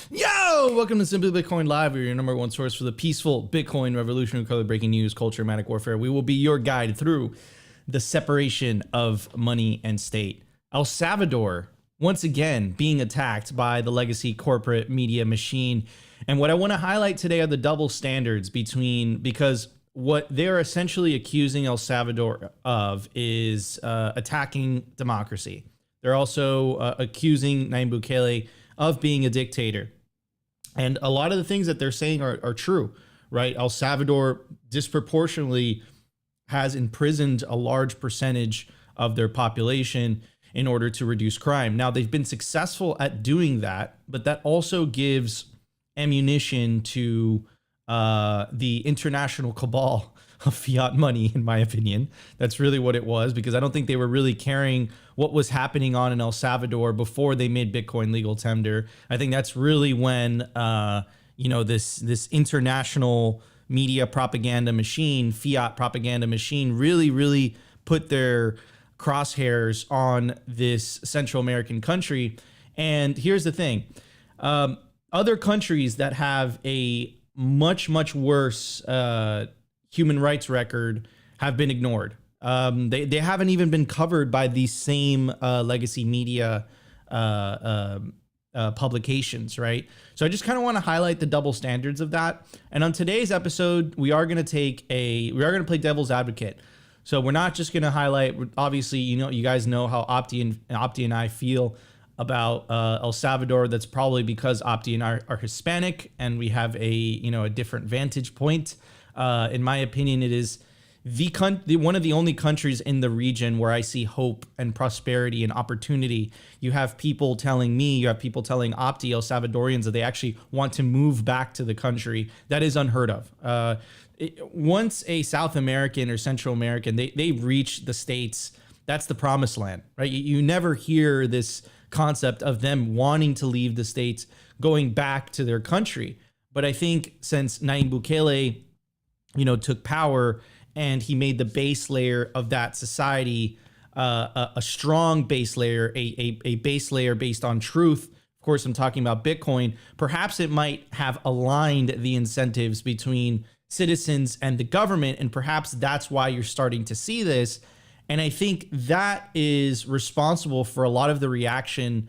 Yo, welcome to Simply Bitcoin Live. We're your number one source for the peaceful Bitcoin revolution, color breaking news, culture, manic warfare. We will be your guide through the separation of money and state. El Salvador, once again, being attacked by the legacy corporate media machine. And what I want to highlight today are the double standards because what they're essentially accusing El Salvador of is attacking democracy. They're also accusing Nayib Bukele of being a dictator. And a lot of the things that they're saying are true, right? El Salvador disproportionately has imprisoned a large percentage of their population in order to reduce crime. Now, they've been successful at doing that, but that also gives ammunition to the international cabal of fiat money, in my opinion. That's really what it was, because I don't think they were really caring what was happening on in El Salvador before they made Bitcoin legal tender. I think that's really when this international media propaganda machine, fiat propaganda machine, really put their crosshairs on this Central American country. And here's the thing. Other countries that have a much worse human rights record have been ignored. They haven't even been covered by these same legacy media publications, right? So I just kind of want to highlight the double standards of that. And on today's episode, we are going to play devil's advocate. So we're not just going to highlight, obviously, you guys know how Opti and I feel about El Salvador. That's probably because Opti and I are Hispanic and we have a different vantage point. In my opinion, it is one of the only countries in the region where I see hope and prosperity and opportunity. You have people telling Opti, El Salvadorians, that they actually want to move back to the country. That is unheard of. Once a South American or Central American, they reach the States, that's the promised land, right? You never hear this concept of them wanting to leave the States, going back to their country. But I think since Nayib Bukele took power and he made the base layer of that society a strong base layer, a base layer based on truth. Of course, I'm talking about Bitcoin. Perhaps it might have aligned the incentives between citizens and the government, and perhaps that's why you're starting to see this. And I think that is responsible for a lot of the reactions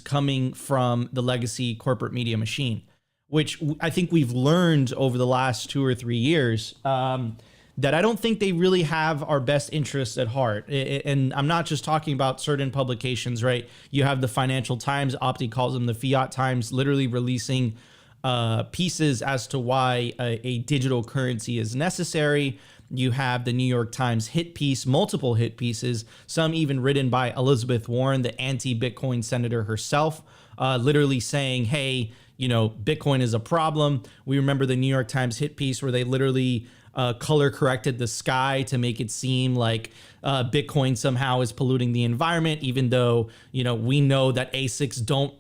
coming from the legacy corporate media machine, which I think we've learned over the last 2 or 3 years that I don't think they really have our best interests at heart. And I'm not just talking about certain publications, right? You have the Financial Times, Opti calls them the Fiat Times, literally releasing pieces as to why a digital currency is necessary. You have the New York Times hit piece, multiple hit pieces, some even written by Elizabeth Warren, the anti-Bitcoin senator herself, literally saying, hey, Bitcoin is a problem. We remember the New York Times hit piece where they literally color corrected the sky to make it seem like Bitcoin somehow is polluting the environment, even though, we know that ASICs don't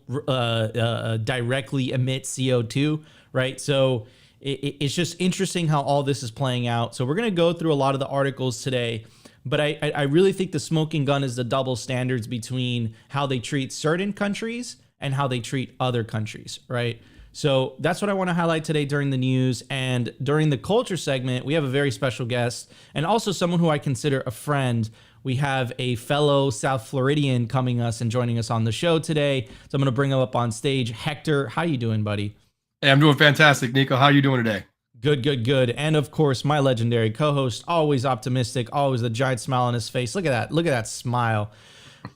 directly emit CO2, right? So it's just interesting how all this is playing out. So we're going to go through a lot of the articles today, but I really think the smoking gun is the double standards between how they treat certain countries and how they treat other countries, right? So that's what I want to highlight today during the news. And during the culture segment, we have a very special guest and also someone who I consider a friend. We have a fellow South Floridian coming us and joining us on the show today. So I'm going to bring him up on stage. Hector, how you doing, buddy? Hey, I'm doing fantastic, Nico. How are you doing today? Good. And of course, my legendary co-host, always optimistic, always the giant smile on his face. Look at that smile.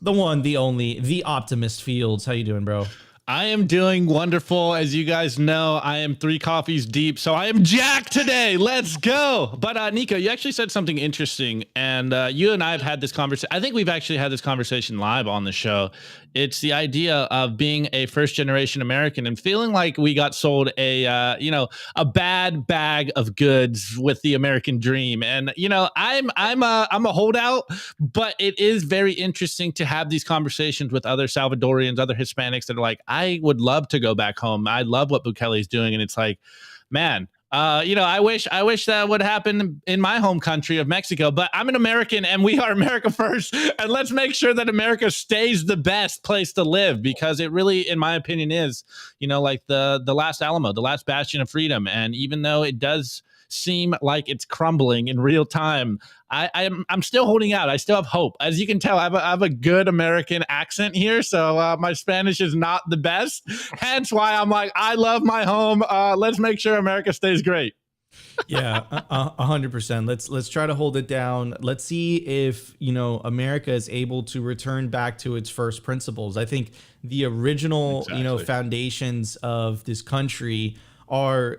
The one, the only, the Optimist Fields. How you doing, bro? I am doing wonderful. As you guys know, I am 3 coffees deep, so I am jacked today. Let's go. But Nico, you actually said something interesting, and you and I have had this conversation. I think we've actually had this conversation live on the show. It's the idea of being a first-generation American and feeling like we got sold a bad bag of goods with the American dream. And I'm a holdout, but it is very interesting to have these conversations with other Salvadorians, other Hispanics that are like, I would love to go back home. I love what Bukele is doing, and it's like, man, I wish that would happen in my home country of Mexico, but I'm an American and we are America first. And let's make sure that America stays the best place to live, because it really, in my opinion, is, like the last Alamo, the last bastion of freedom. And even though it does seem like it's crumbling in real time, I'm still holding out. I still have hope. As you can tell, I have a good American accent here, so my Spanish is not the best. Hence why I'm like, I love my home. Let's make sure America stays great. Yeah, 100%. Let's try to hold it down. Let's see if America is able to return back to its first principles. I think the original foundations of this country are,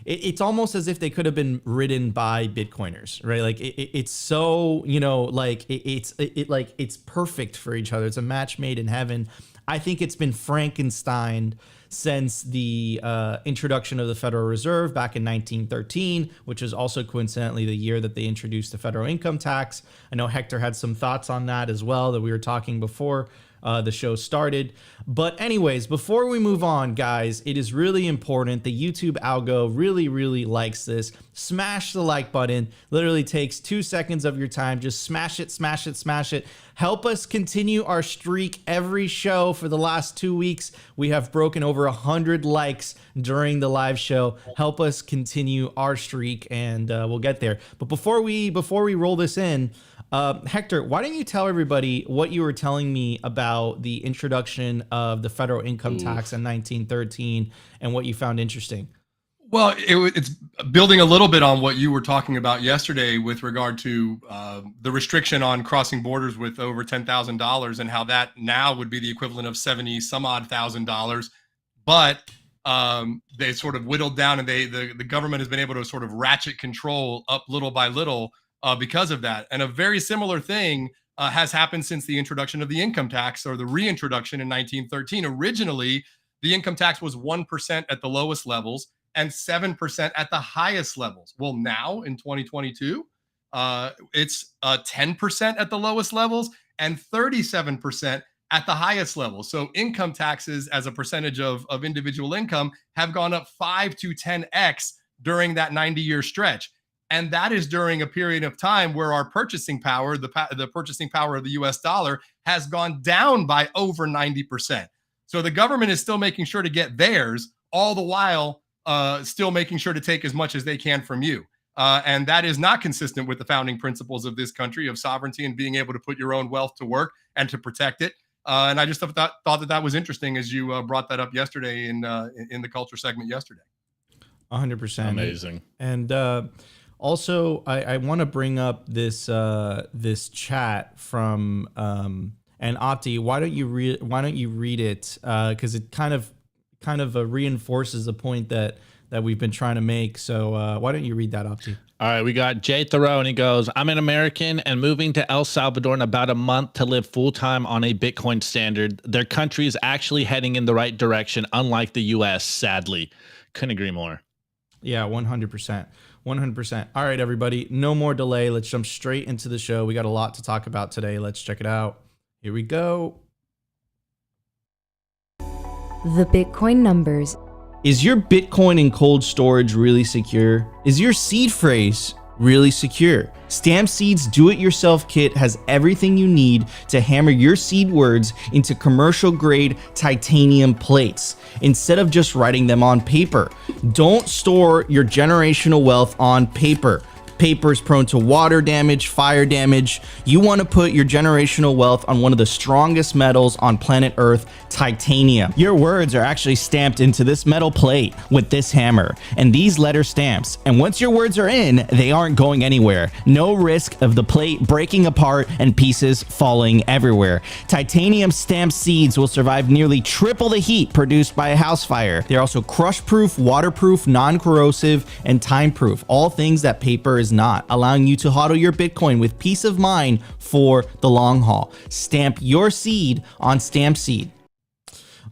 it's almost as if they could have been written by Bitcoiners, right? Like it's so, it's perfect for each other. It's a match made in heaven. I think it's been Frankensteined since the introduction of the Federal Reserve back in 1913, which is also coincidentally the year that they introduced the federal income tax. I know Hector had some thoughts on that as well that we were talking before the show started. But anyways, before we move on, guys, it is really important. The YouTube algo really, really likes this. Smash the like button. Literally takes 2 seconds of your time. Just smash it, smash it, smash it. Help us continue our streak every show. For the last 2 weeks, we have broken over 100 likes during the live show. Help us continue our streak, and we'll get there. But before we roll this in, Hector, why don't you tell everybody what you were telling me about the introduction of the federal income tax in 1913 and what you found interesting? Well, it's building a little bit on what you were talking about yesterday with regard to the restriction on crossing borders with over $10,000 and how that now would be the equivalent of 70 some odd $1,000. But they sort of whittled down, and the government has been able to sort of ratchet control up little by little because of that. And a very similar thing has happened since the introduction of the income tax, or the reintroduction in 1913. Originally, the income tax was 1% at the lowest levels and 7% at the highest levels. Well, now in 2022, it's 10% at the lowest levels and 37% at the highest levels. So income taxes as a percentage of individual income have gone up 5 to 10x during that 90-year stretch. And that is during a period of time where our purchasing power, the purchasing power of the US dollar, has gone down by over 90%. So the government is still making sure to get theirs, all the while still making sure to take as much as they can from you. And that is not consistent with the founding principles of this country of sovereignty and being able to put your own wealth to work and to protect it. And I just thought that was interesting as you brought that up yesterday in the culture segment yesterday. 100%. Amazing. And also, I want to bring up this this chat from and Opti. Why don't you read it? Because it kind of reinforces the point that we've been trying to make. So why don't you read that, Opti? All right, we got Jay Thoreau, and he goes, I'm an American and moving to El Salvador in about a month to live full-time on a Bitcoin standard. Their country is actually heading in the right direction, unlike the U.S., sadly. Couldn't agree more. Yeah, 100%. 100%. All right, everybody, no more delay. Let's jump straight into the show. We got a lot to talk about today. Let's check it out. Here we go. The Bitcoin numbers. Is your Bitcoin in cold storage really secure? Is your seed phrase really secure? Stamp Seed's do-it-yourself kit has everything you need to hammer your seed words into commercial-grade titanium plates instead of just writing them on paper. Don't store your generational wealth on paper. Paper is prone to water damage, fire damage. You want to put your generational wealth on one of the strongest metals on planet Earth, titanium. Your words are actually stamped into this metal plate with this hammer and these letter stamps. And once your words are in, they aren't going anywhere. No risk of the plate breaking apart and pieces falling everywhere. Titanium stamped seeds will survive nearly triple the heat produced by a house fire. They're also crush-proof, waterproof, non-corrosive, and time-proof. All things that paper is not, allowing you to hodl your Bitcoin with peace of mind for the long haul. Stamp your seed on Stamp Seed.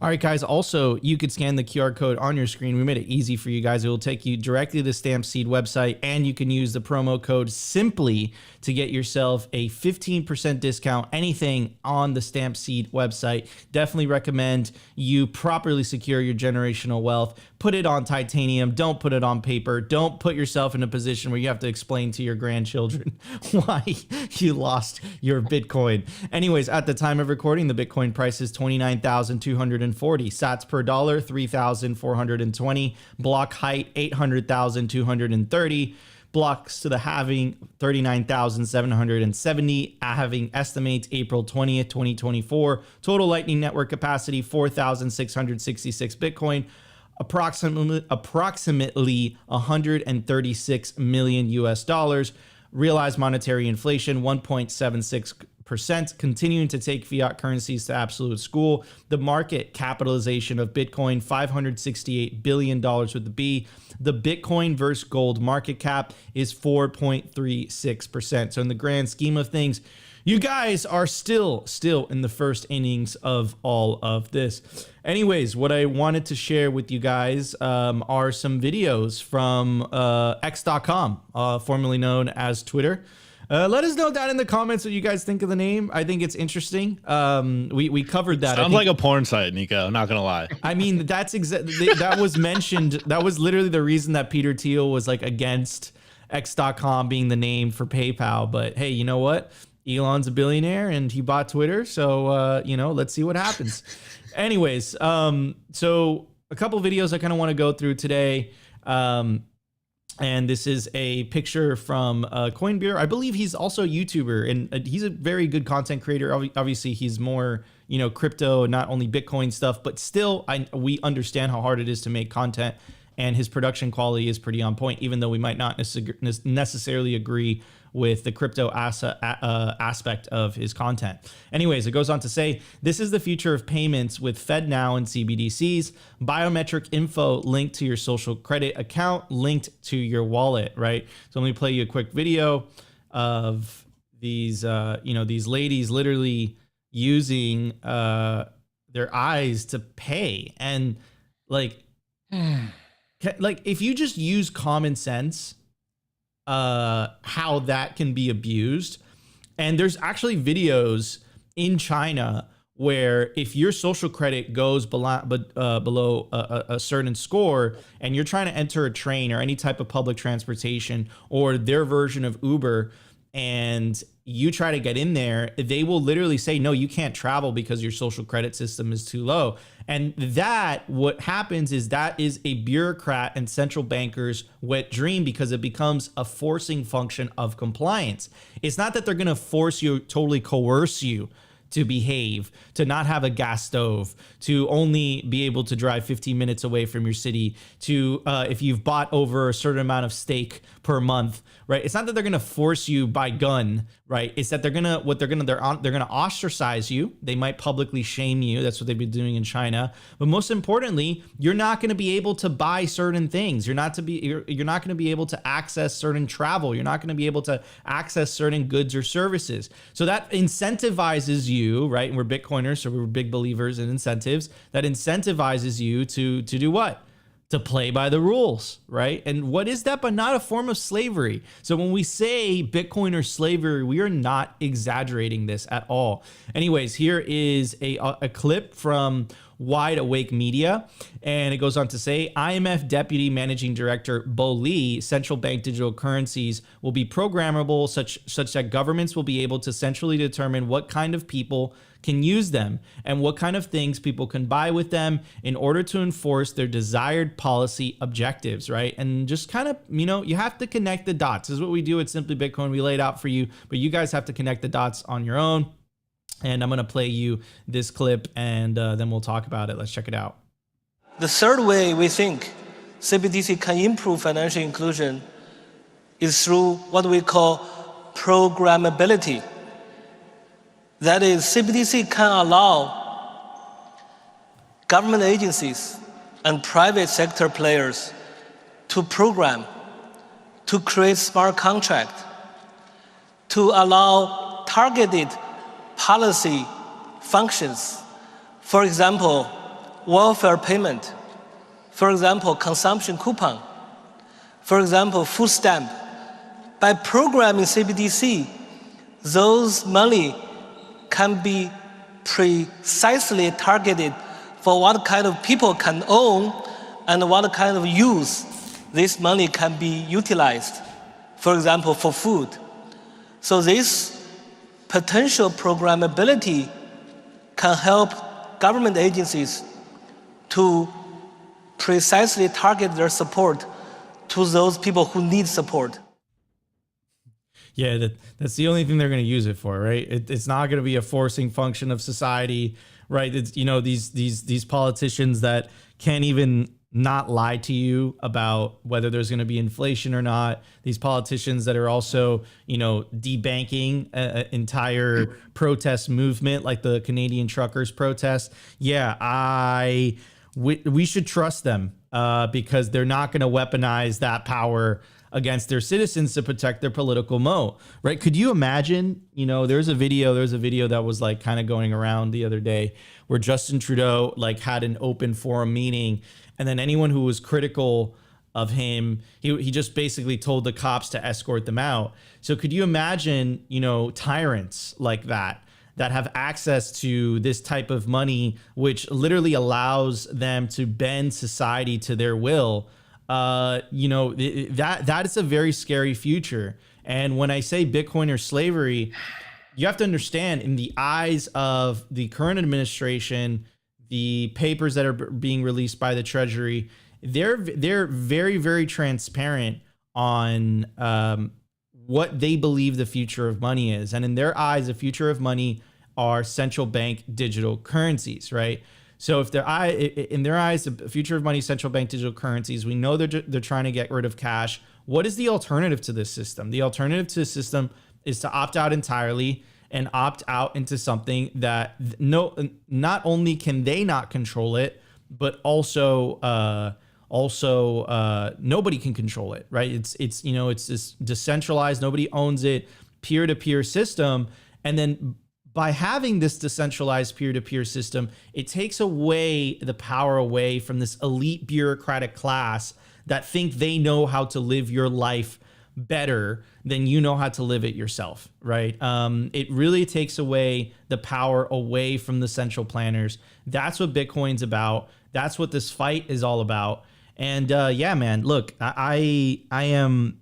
All right, guys. Also, you could scan the QR code on your screen. We made it easy for you guys. It will take you directly to the Stamp Seed website, and you can use the promo code SIMPLY to get yourself a 15% discount, anything on the Stamp Seed website. Definitely recommend you properly secure your generational wealth. put it on titanium. Don't put it on paper. Don't put yourself in a position where you have to explain to your grandchildren why you lost your Bitcoin. Anyways, at the time of recording, the Bitcoin price is 29,240. Sats per dollar, 3,420. Block height, 800,230. Blocks to the halving, 39,770. Halving estimates April 20th, 2024. Total Lightning Network capacity, 4,666 Bitcoin. Approximately 136 million US dollars. Realized monetary inflation, 1.76%, continuing to take fiat currencies to absolute school. The market capitalization of Bitcoin, $568 billion with the B. The Bitcoin versus gold market cap is 4.36%. So in the grand scheme of things, you guys are still in the first innings of all of this. Anyways, what I wanted to share with you guys are some videos from X.com, formerly known as Twitter. Let us know down in the comments what you guys think of the name. I think it's interesting. We covered that. Sounds like a porn site, Nico. Not gonna lie. I mean, that's that was mentioned. That was literally the reason that Peter Thiel was like against X.com being the name for PayPal. But hey, you know what? Elon's a billionaire and he bought Twitter. So, let's see what happens. Anyways, so a couple videos I kind of want to go through today. And this is a picture from Coinbeer. I believe he's also a YouTuber and he's a very good content creator. Obviously, he's more, crypto, not only Bitcoin stuff, but still we understand how hard it is to make content. And his production quality is pretty on point, even though we might not necessarily agree with the crypto aspect of his content. Anyways, it goes on to say, this is the future of payments with FedNow and CBDCs, biometric info linked to your social credit account, linked to your wallet, right? So let me play you a quick video of these, these ladies literally using their eyes to pay. And like if you just use common sense, how that can be abused. And there's actually videos in China where if your social credit goes below a certain score and you're trying to enter a train or any type of public transportation or their version of Uber and you try to get in there, they will literally say, no, you can't travel because your social credit system is too low. And what happens is that is a bureaucrat and central banker's wet dream because it becomes a forcing function of compliance. It's not that they're going to force you, totally coerce you to behave, to not have a gas stove, to only be able to drive 15 minutes away from your city, to if you've bought over a certain amount of steak per month, right? It's not that they're going to force you by gun, right? It's that they're going to ostracize you. They might publicly shame you. That's what they've been doing in China. But most importantly, you're not going to be able to buy certain things. You're not going to be able to access certain travel. You're not going to be able to access certain goods or services. So that incentivizes you, right? And we're Bitcoiners, so we're big believers in incentives. That incentivizes you to do what? To play by the rules, right? And what is that but not a form of slavery? So when we say Bitcoin or slavery, we are not exaggerating this at all. Anyways, here is a clip from Wide Awake Media, and it goes on to say, IMF Deputy Managing Director Bo Lee, central bank digital currencies will be programmable such that governments will be able to centrally determine what kind of people can use them and what kind of things people can buy with them in order to enforce their desired policy objectives, right? And just kind of, you have to connect the dots. This is what we do at Simply Bitcoin. We lay it out for you, but you guys have to connect the dots on your own. And I'm going to play you this clip and then we'll talk about it. Let's check it out. The third way we think CBDC can improve financial inclusion is through what we call programmability. That is, CBDC can allow government agencies and private sector players to program, to create smart contract, to allow targeted policy functions. For example, welfare payment. For example, consumption coupon. For example, food stamp. By programming CBDC, those money can be precisely targeted for what kind of people can own and what kind of use this money can be utilized, for example, for food. So this potential programmability can help government agencies to precisely target their support to those people who need support. Yeah, that's the only thing they're going to use it for, right? It's not going to be a forcing function of society, right? It's, you know, these politicians that can't even not lie to you about whether there's going to be inflation or not. These politicians that are also, you know, debanking an entire protest movement like the Canadian truckers protest. Yeah, we should trust them because they're not going to weaponize that power against their citizens to protect their political moat, right? Could you imagine, you know, there's a video that was like kind of going around the other day where Justin Trudeau like had an open forum meeting, and then anyone who was critical of him, he just basically told the cops to escort them out. So could you imagine, you know, tyrants like that have access to this type of money, which literally allows them to bend society to their will? You know, that is a very scary future. And when I say Bitcoin or slavery, you have to understand, in the eyes of the current administration, the papers that are being released by the Treasury, they're very, very transparent on what they believe the future of money is. And in their eyes, the future of money are central bank digital currencies, right? So if in their eyes, the future of money, central bank digital currencies, we know they're trying to get rid of cash. What is the alternative to this system? The alternative to the system is to opt out entirely and opt out into something that not only can they not control it, but also nobody can control it, right? It's you know, it's this decentralized, nobody owns it, peer-to-peer system. And then by having this decentralized peer-to-peer system, it takes away the power away from this elite bureaucratic class that think they know how to live your life better than you know how to live it yourself, right? It really takes away the power away from the central planners. That's what Bitcoin's about. That's what this fight is all about. And yeah, man, look, I am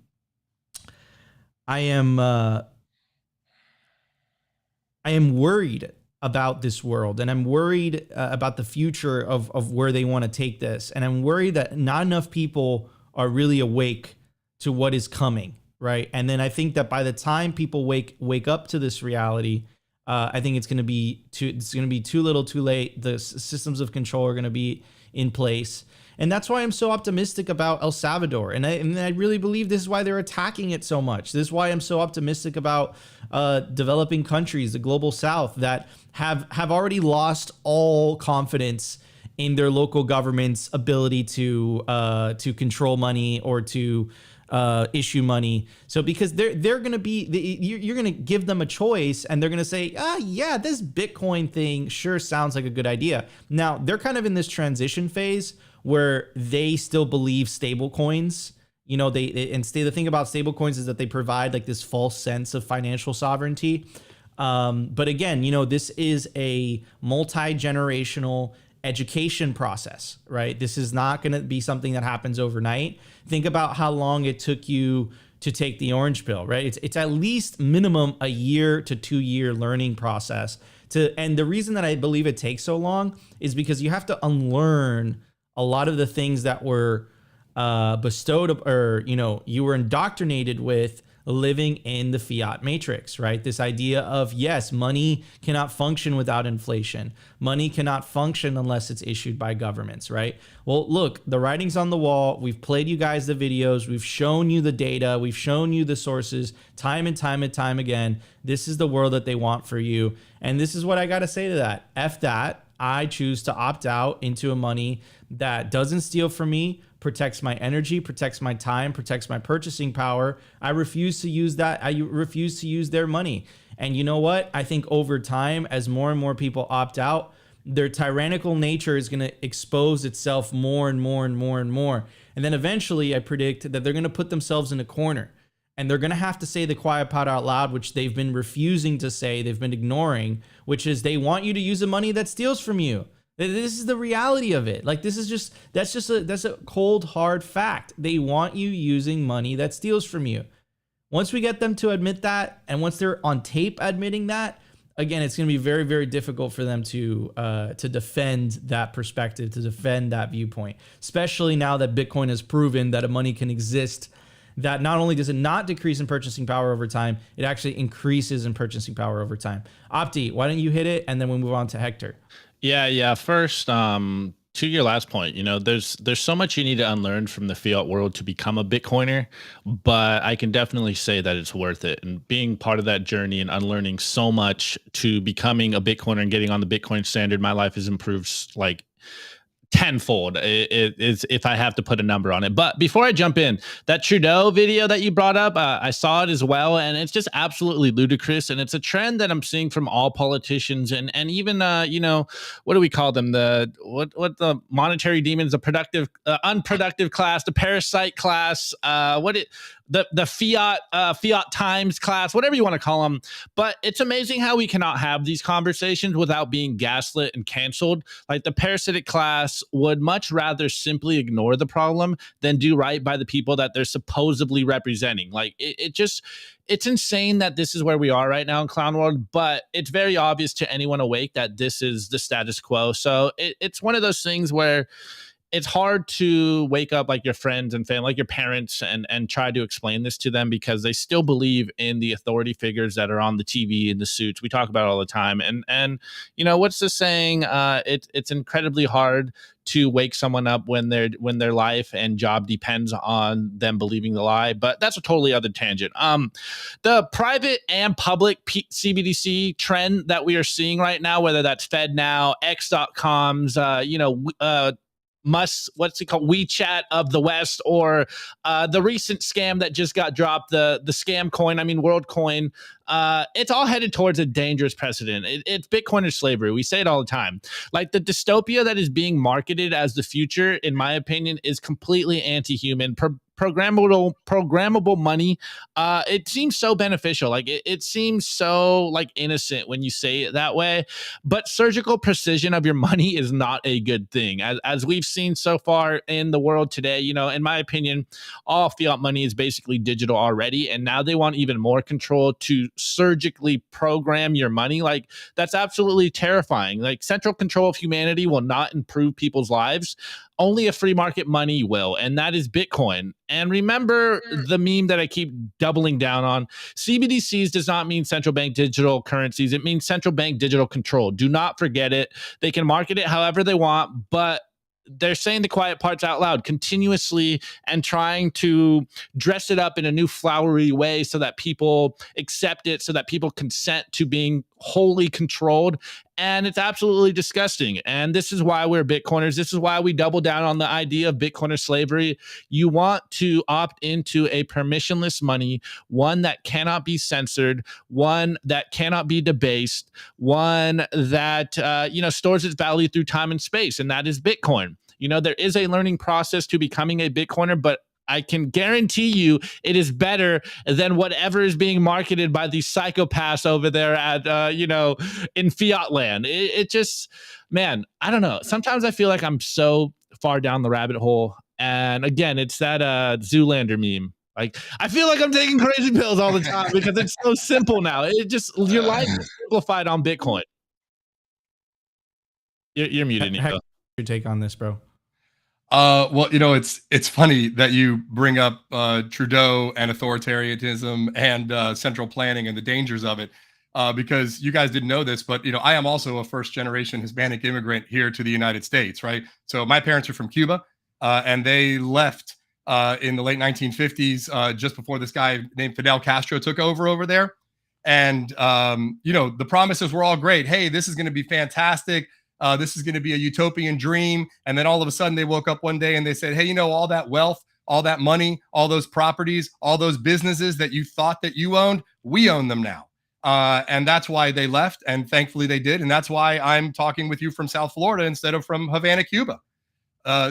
worried about this world, and I'm worried about the future of where they want to take this. And I'm worried that not enough people are really awake to what is coming, right? And then I think that by the time people wake up to this reality, I think it's going to be too little, too late. The systems of control are going to be in place. And that's why I'm so optimistic about El Salvador. And I really believe this is why they're attacking it so much. This is why I'm so optimistic about developing countries, the global south, that have already lost all confidence in their local government's ability to control money or to issue money. So because they're going to be, you're going to give them a choice, and they're going to say, yeah, this Bitcoin thing sure sounds like a good idea. Now they're kind of in this transition phase where they still believe stable coins. You know, the thing about stable coins is that they provide like this false sense of financial sovereignty. But again, you know, this is a multi-generational education process, right? This is not going to be something that happens overnight. Think about how long it took you to take the orange pill, right? It's at least minimum a year to 2 year learning process. And the reason that I believe it takes so long is because you have to unlearn a lot of the things that were bestowed, or, you know, you were indoctrinated with living in the fiat matrix, right? This idea of, yes, money cannot function without inflation. Money cannot function unless it's issued by governments, right? Well, look, the writing's on the wall. We've played you guys the videos. We've shown you the data. We've shown you the sources time and time and time again. This is the world that they want for you. And this is what I got to say to that. F that. I choose to opt out into a money that doesn't steal from me, protects my energy, protects my time, protects my purchasing power. I refuse to use that. I refuse to use their money. And you know what? I think over time, as more and more people opt out, their tyrannical nature is going to expose itself more and more and more and more. And then eventually I predict that they're going to put themselves in a corner, and they're going to have to say the quiet part out loud, which they've been refusing to say, they've been ignoring, which is they want you to use the money that steals from you. This is the reality of it. Like, that's a cold, hard fact. They want you using money that steals from you. Once we get them to admit that, and once they're on tape admitting that, again, it's going to be very, very difficult for them to defend that perspective, to defend that viewpoint, especially now that Bitcoin has proven that a money can exist that not only does it not decrease in purchasing power over time, it actually increases in purchasing power over time. Opti, why don't you hit it, and then we'll move on to Hector. Yeah. First, to your last point, there's so much you need to unlearn from the fiat world to become a Bitcoiner, but I can definitely say that it's worth it. And being part of that journey and unlearning so much to becoming a Bitcoiner and getting on the Bitcoin standard, my life has improved like tenfold. It is, if I have to put a number on it. But before I jump in, that Trudeau video that you brought up, I saw it as well, and it's just absolutely ludicrous. And it's a trend that I'm seeing from all politicians, and even what do we call them? What the monetary demons, the productive, unproductive class, the parasite class, the fiat times class, whatever you want to call them. But it's amazing how we cannot have these conversations without being gaslit and canceled. Like, the parasitic class would much rather simply ignore the problem than do right by the people that they're supposedly representing. Like, it's insane that this is where we are right now in clown world, but it's very obvious to anyone awake that this is the status quo. So it's one of those things where it's hard to wake up like your friends and family, like your parents, and try to explain this to them, because they still believe in the authority figures that are on the TV and the suits. We talk about it all the time. And what's the saying? It's incredibly hard to wake someone up when their life and job depends on them believing the lie. But that's a totally other tangent. The private and public CBDC trend that we are seeing right now, whether that's FedNow, X.com's, what's it called, WeChat of the West, or the recent scam that just got dropped, the scam coin, WorldCoin, it's all headed towards a dangerous precedent. It's Bitcoiner slavery. We say it all the time. Like, the dystopia that is being marketed as the future, in my opinion, is completely anti-human. Programmable money, it seems so beneficial. Like, it seems so like innocent when you say it that way, but surgical precision of your money is not a good thing, as we've seen so far in the world today. In my opinion, all fiat money is basically digital already, and now they want even more control to surgically program your money. Like, that's absolutely terrifying. Like, central control of humanity will not improve people's lives. Only a free market money will, and that is Bitcoin. And remember the meme that I keep doubling down on: CBDCs does not mean central bank digital currencies. It means central bank digital control. Do not forget it. They can market it however they want, but they're saying the quiet parts out loud continuously and trying to dress it up in a new flowery way so that people accept it, so that people consent to being wholly controlled. And it's absolutely disgusting. And this is why we're Bitcoiners. This is why we double down on the idea of Bitcoiner slavery. You want to opt into a permissionless money, one that cannot be censored, one that cannot be debased, one that stores its value through time and space, and that is Bitcoin. There is a learning process to becoming a Bitcoiner, but I can guarantee you it is better than whatever is being marketed by these psychopaths over there at, in fiat land. It just, man, I don't know. Sometimes I feel like I'm so far down the rabbit hole. And again, it's that Zoolander meme. Like, I feel like I'm taking crazy pills all the time because it's so simple now. It just, your life is simplified on Bitcoin. You're muted, Nico. Your take on this, bro? Well, it's funny that you bring up Trudeau and authoritarianism and central planning and the dangers of it, because you guys didn't know this, but I am also a first-generation Hispanic immigrant here to the United States, right? So my parents are from Cuba, and they left in the late 1950s, just before this guy named Fidel Castro took over there. And the promises were all great. Hey, this is going to be fantastic. This is going to be a utopian dream. And then all of a sudden they woke up one day and they said, hey, all that wealth, all that money, all those properties, all those businesses that you thought that you owned, we own them now. And that's why they left. And thankfully they did. And that's why I'm talking with you from South Florida instead of from Havana, Cuba.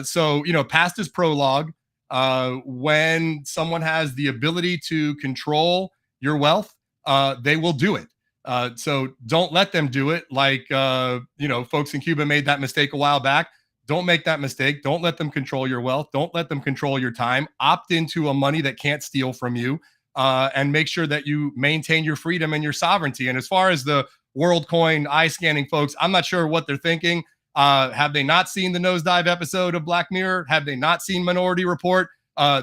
So, past is prologue. When someone has the ability to control your wealth, they will do it. So don't let them do it like, folks in Cuba made that mistake a while back. Don't make that mistake. Don't let them control your wealth. Don't let them control your time. Opt into a money that can't steal from you, and make sure that you maintain your freedom and your sovereignty. And as far as the WorldCoin eye scanning folks, I'm not sure what they're thinking. Have they not seen the nosedive episode of Black Mirror? Have they not seen Minority Report?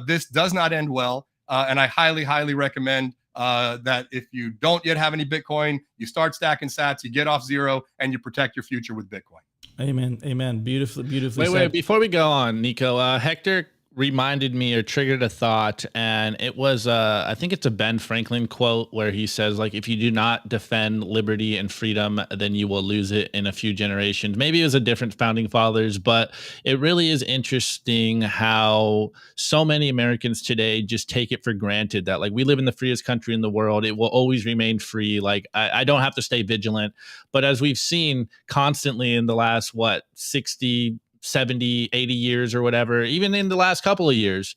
This does not end well. And I highly, highly recommend that if you don't yet have any Bitcoin, you start stacking sats, you get off zero, and you protect your future with Bitcoin. Amen. Amen. Beautifully said. Wait, before we go on, Nico, Hector reminded me or triggered a thought, and it was I think it's a Ben Franklin quote where he says, like, if you do not defend liberty and freedom, then you will lose it in a few generations. Maybe it was a different founding fathers, but it really is interesting how so many Americans today just take it for granted that, like, we live in the freest country in the world. It will always remain free. Like, I don't have to stay vigilant. But as we've seen constantly in the last 60, 70, 80 years or whatever, even in the last couple of years,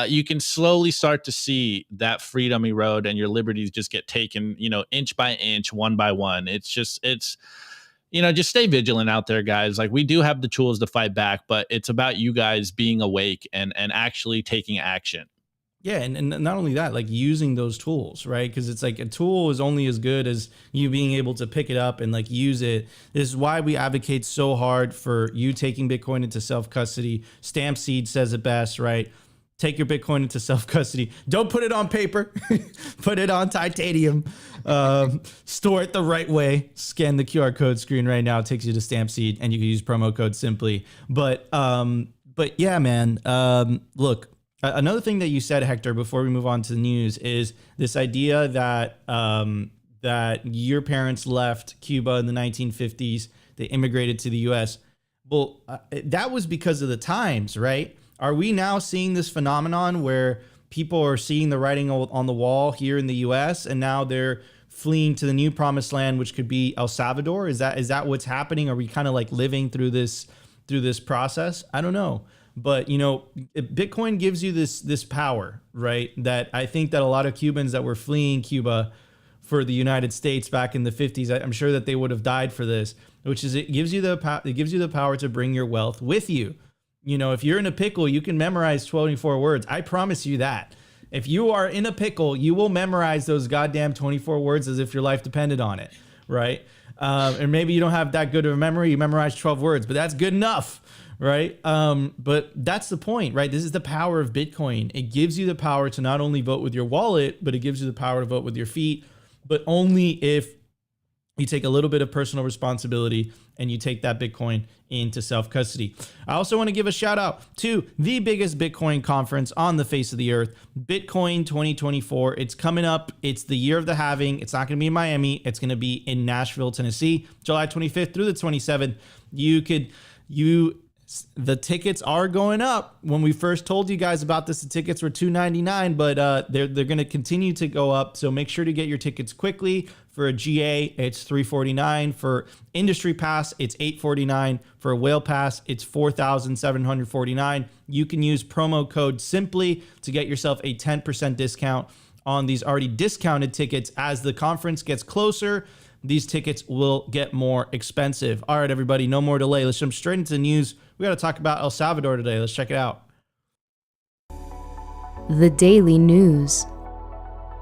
you can slowly start to see that freedom erode and your liberties just get taken, inch by inch, one by one. Just stay vigilant out there, guys. Like, we do have the tools to fight back, but it's about you guys being awake and actually taking action. Yeah, and not only that, like, using those tools, right? Because it's like a tool is only as good as you being able to pick it up and, like, use it. This is why we advocate so hard for you taking Bitcoin into self-custody. Stampseed says it best, right? Take your Bitcoin into self-custody. Don't put it on paper. Put it on titanium. Store it the right way. Scan the QR code screen right now. It takes you to Stampseed, and you can use promo code Simply. But yeah, man. Look. Another thing that you said, Hector, before we move on to the news, is this idea that that your parents left Cuba in the 1950s, they immigrated to the U.S. Well, that was because of the times, right? Are we now seeing this phenomenon where people are seeing the writing on the wall here in the U.S. and now they're fleeing to the new promised land, which could be El Salvador? Is that what's happening? Are we kind of like living through this process? I don't know. But, Bitcoin gives you this power, right? That I think that a lot of Cubans that were fleeing Cuba for the United States back in the 50s, I'm sure that they would have died for this, which is it gives you the power to bring your wealth with you. If you're in a pickle, you can memorize 24 words. I promise you that. If you are in a pickle, you will memorize those goddamn 24 words as if your life depended on it, right? And maybe you don't have that good of a memory. You memorize 12 words, but that's good enough. Right. But that's the point, right? This is the power of Bitcoin. It gives you the power to not only vote with your wallet, but it gives you the power to vote with your feet, but only if you take a little bit of personal responsibility and you take that Bitcoin into self-custody. I also want to give a shout out to the biggest Bitcoin conference on the face of the earth, Bitcoin 2024. It's coming up. It's the year of the halving. It's not going to be in Miami. It's going to be in Nashville, Tennessee, July 25th through the 27th. The tickets are going up. When we first told you guys about this, the tickets were $299, but they're going to continue to go up. So make sure to get your tickets quickly. For a GA, it's $349. For Industry Pass, it's $849. For a Whale Pass, it's $4,749. You can use promo code Simply to get yourself a 10% discount on these already discounted tickets. As the conference gets closer, these tickets will get more expensive. All right, everybody, no more delay. Let's jump straight into the news. We got to talk about El Salvador today. Let's check it out. The Daily News.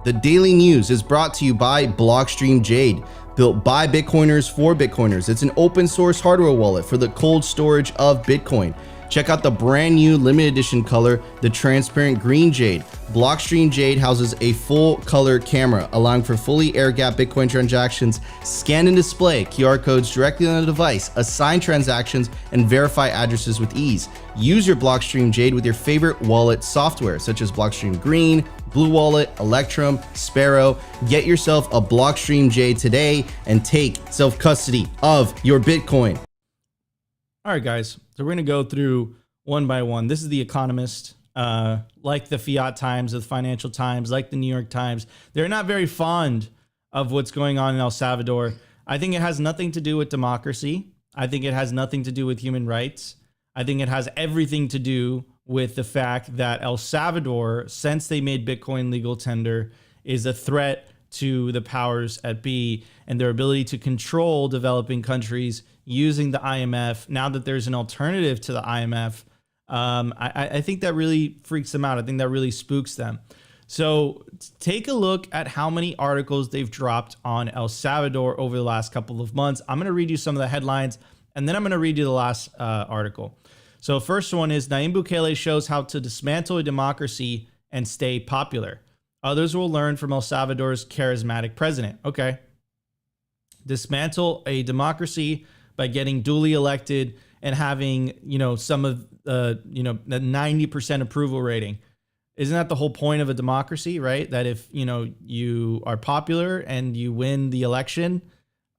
The Daily News is brought to you by Blockstream Jade, built by Bitcoiners for Bitcoiners. It's an open source hardware wallet for the cold storage of Bitcoin. Check out the brand new limited edition color, the transparent green Jade. Blockstream Jade houses a full color camera, allowing for fully air-gapped Bitcoin transactions, scan and display QR codes directly on the device, assign transactions, and verify addresses with ease. Use your Blockstream Jade with your favorite wallet software, such as Blockstream Green, Blue Wallet, Electrum, Sparrow. Get yourself a Blockstream Jade today and take self-custody of your Bitcoin. All right, guys. So we're going to go through one by one. This is the Economist, like the Fiat Times, the Financial Times, like the New York Times. They're not very fond of what's going on in El Salvador. I think it has nothing to do with democracy. I think it has nothing to do with human rights. I think it has everything to do with the fact that El Salvador, since they made Bitcoin legal tender, is a threat to the powers at be and their ability to control developing countries using the IMF. Now that there's an alternative to the IMF, I think that really freaks them out. I think that really spooks them. So take a look at how many articles they've dropped on El Salvador over the last couple of months. I'm going to read you some of the headlines, and then I'm going to read you the last article. So first one is Nayib Bukele shows how to dismantle a democracy and stay popular. Others will learn from El Salvador's charismatic president. Okay. Dismantle a democracy by getting duly elected and having, some of, the 90% approval rating. Isn't that the whole point of a democracy, right? That if, you are popular and you win the election,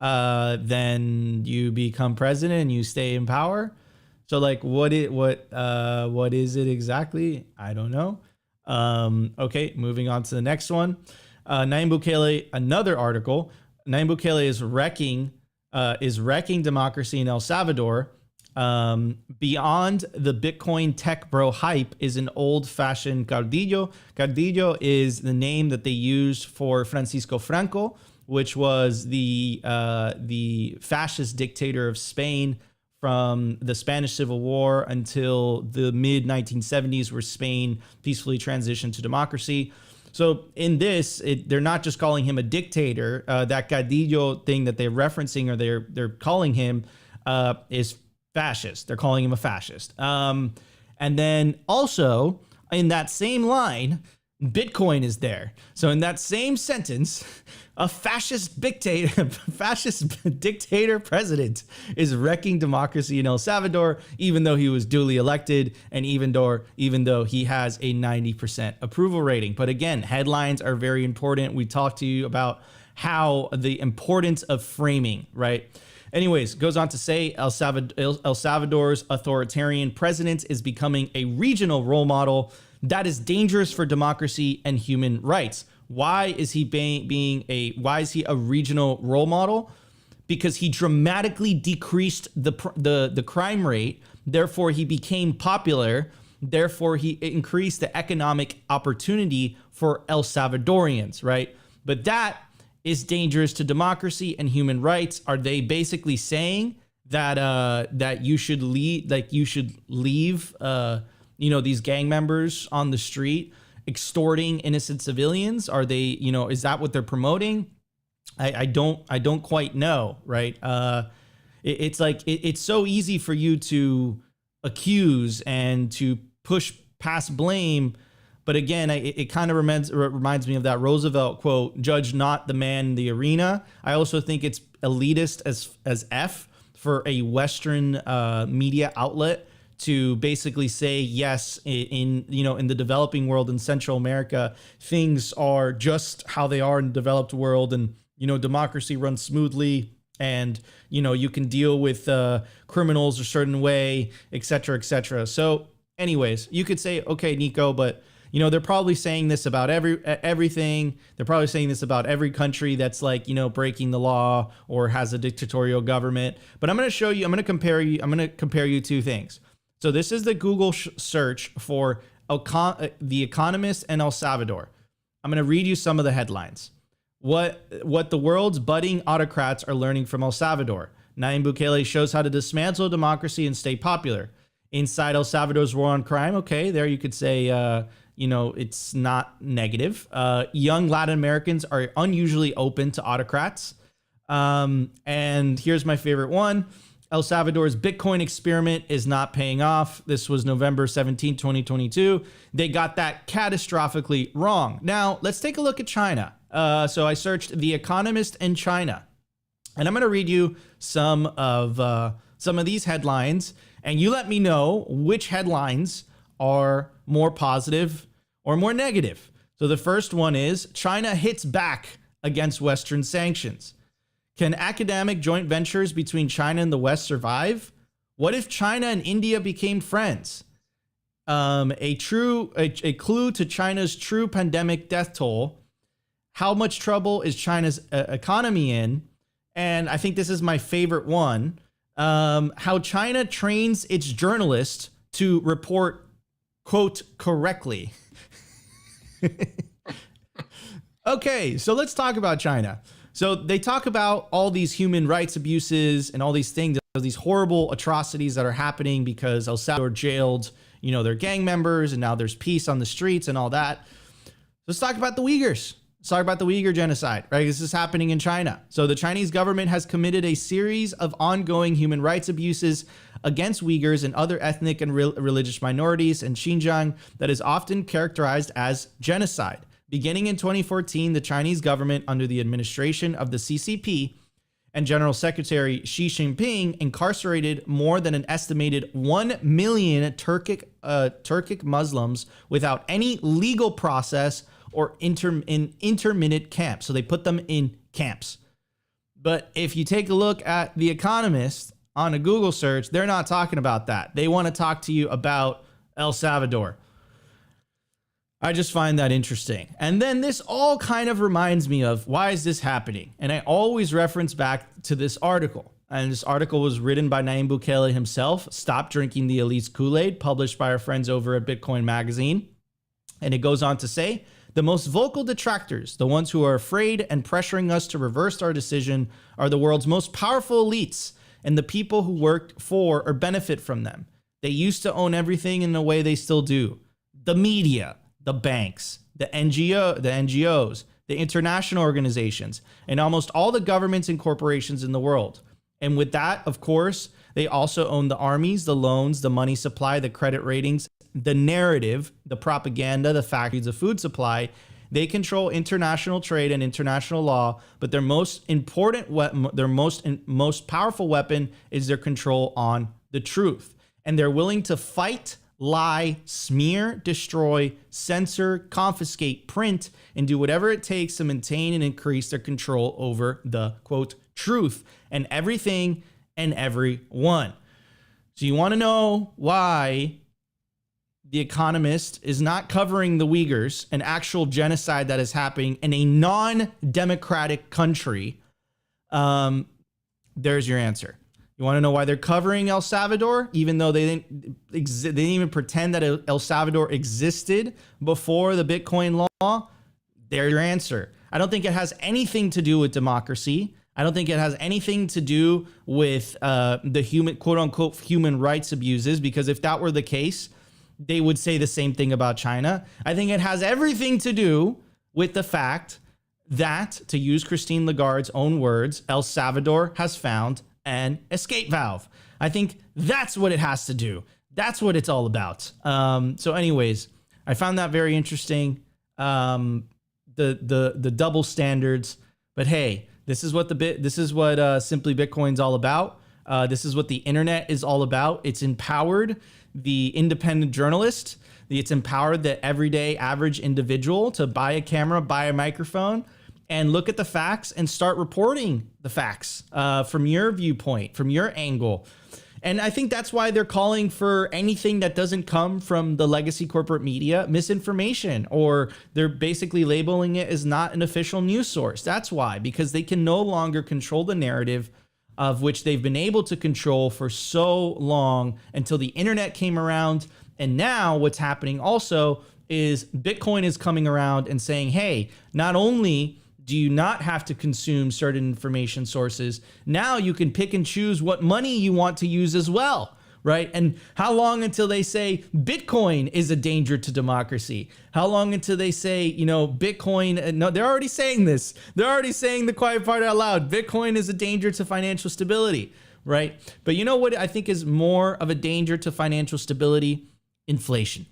then you become president and you stay in power. So like what is it exactly? I don't know. Okay, moving on to the next one. Nayib Bukele, another article. Nayib Bukele is wrecking democracy in El Salvador. Beyond the Bitcoin tech bro hype is an old-fashioned caudillo. Caudillo is the name that they used for Francisco Franco, which was the fascist dictator of Spain from the Spanish Civil War until the mid-1970s, where Spain peacefully transitioned to democracy. So in this, they're not just calling him a dictator. That Caudillo thing that they're referencing, or they're calling him, is fascist. They're calling him a fascist. And then also in that same line, Bitcoin is there. So in that same sentence, a fascist dictator president is wrecking democracy in El Salvador, even though he was duly elected and even though he has a 90% approval rating. But again, headlines are very important. We talked to you about how the importance of framing, right? Anyways, goes on to say El Salvador's authoritarian president is becoming a regional role model that is dangerous for democracy and human rights. Why is he why is he a regional role model? Because he dramatically decreased the crime rate. Therefore, he became popular. Therefore, he increased the economic opportunity for El Salvadorians, right? But that is dangerous to democracy and human rights. Are they basically saying that you should leave, these gang members on the street extorting innocent civilians? Are they, is that what they're promoting? I don't quite know, right? It's like it's so easy for you to accuse and to push past blame. But again, it kind of reminds me of that Roosevelt quote, "Judge not the man in the arena." I also think it's elitist as F for a Western media outlet to basically say, yes, in the developing world in Central America, things are just how they are in the developed world, and democracy runs smoothly, and you can deal with criminals a certain way, et cetera, et cetera. So anyways, you could say, okay, Nico, but they're probably saying this about everything. They're probably saying this about every country that's breaking the law or has a dictatorial government. But I'm going to compare you two things. So this is the Google search for The Economist and El Salvador. I'm going to read you some of the headlines. What the world's budding autocrats are learning from El Salvador. Nayib Bukele shows how to dismantle democracy and stay popular. Inside El Salvador's war on crime. Okay, there you could say, it's not negative. Young Latin Americans are unusually open to autocrats. And here's my favorite one. El Salvador's Bitcoin experiment is not paying off. This was November 17, 2022. They got that catastrophically wrong. Now, let's take a look at China. So I searched The Economist and China. And I'm going to read you some of these headlines. And you let me know which headlines are more positive or more negative. So the first one is China hits back against Western sanctions. Can academic joint ventures between China and the West survive? What if China and India became friends? A clue to China's true pandemic death toll. How much trouble is China's economy in? And I think this is my favorite one. How China trains its journalists to report, quote, correctly. Okay, so let's talk about China. So they talk about all these human rights abuses and all these things, these horrible atrocities that are happening because El Salvador jailed, their gang members, and now there's peace on the streets and all that. Let's talk about the Uyghurs. Let's talk about the Uyghur genocide, right? This is happening in China. So the Chinese government has committed a series of ongoing human rights abuses against Uyghurs and other ethnic and religious minorities in Xinjiang that is often characterized as genocide. Beginning in 2014, the Chinese government, under the administration of the CCP and General Secretary Xi Jinping, incarcerated more than an estimated 1 million Turkic Muslims without any legal process or in intermittent camps. So they put them in camps. But if you take a look at The Economist on a Google search, they're not talking about that. They want to talk to you about El Salvador. I just find that interesting. And then this all kind of reminds me of, why is this happening? And I always reference back to this article. And this article was written by Nayib Bukele himself, Stop Drinking the Elite's Kool-Aid, published by our friends over at Bitcoin Magazine. And it goes on to say, the most vocal detractors, the ones who are afraid and pressuring us to reverse our decision, are the world's most powerful elites and the people who work for or benefit from them. They used to own everything in a way they still do. The media, the banks, the NGOs, the international organizations, and almost all the governments and corporations in the world. And with that, of course, they also own the armies, the loans, the money supply, the credit ratings, the narrative, the propaganda, the factories, the food supply. They control international trade and international law, but their most important, their most powerful weapon is their control on the truth. And they're willing to fight, lie, smear, destroy, censor, confiscate, print, and do whatever it takes to maintain and increase their control over the, quote, truth and everything and everyone. So you want to know why The Economist is not covering the Uyghurs, an actual genocide that is happening in a non-democratic country? There's your answer. You want to know why they're covering El Salvador, even though they didn't even pretend that El Salvador existed before the Bitcoin law? There's your answer. I don't think it has anything to do with democracy. I don't think it has anything to do with the human, quote unquote, human rights abuses, because if that were the case, they would say the same thing about China. I think it has everything to do with the fact that, to use Christine Lagarde's own words, El Salvador has found an escape valve. I think that's what it has to do. That's what it's all about. So anyways, I found that very interesting. The double standards, but hey, this is what Simply Bitcoin's all about. This is what the internet is all about. It's empowered the independent journalist. It's empowered the everyday average individual to buy a camera, buy a microphone, and look at the facts and start reporting the facts from your viewpoint, from your angle. And I think that's why they're calling for anything that doesn't come from the legacy corporate media misinformation, or they're basically labeling it as not an official news source. That's why, because they can no longer control the narrative of which they've been able to control for so long until the internet came around. And now what's happening also is Bitcoin is coming around and saying, hey, not only do you not have to consume certain information sources, now you can pick and choose what money you want to use as well, right? And how long until they say Bitcoin is a danger to democracy? How long until they say, Bitcoin, no, they're already saying this. They're already saying the quiet part out loud. Bitcoin is a danger to financial stability, right? But you know what I think is more of a danger to financial stability? Inflation.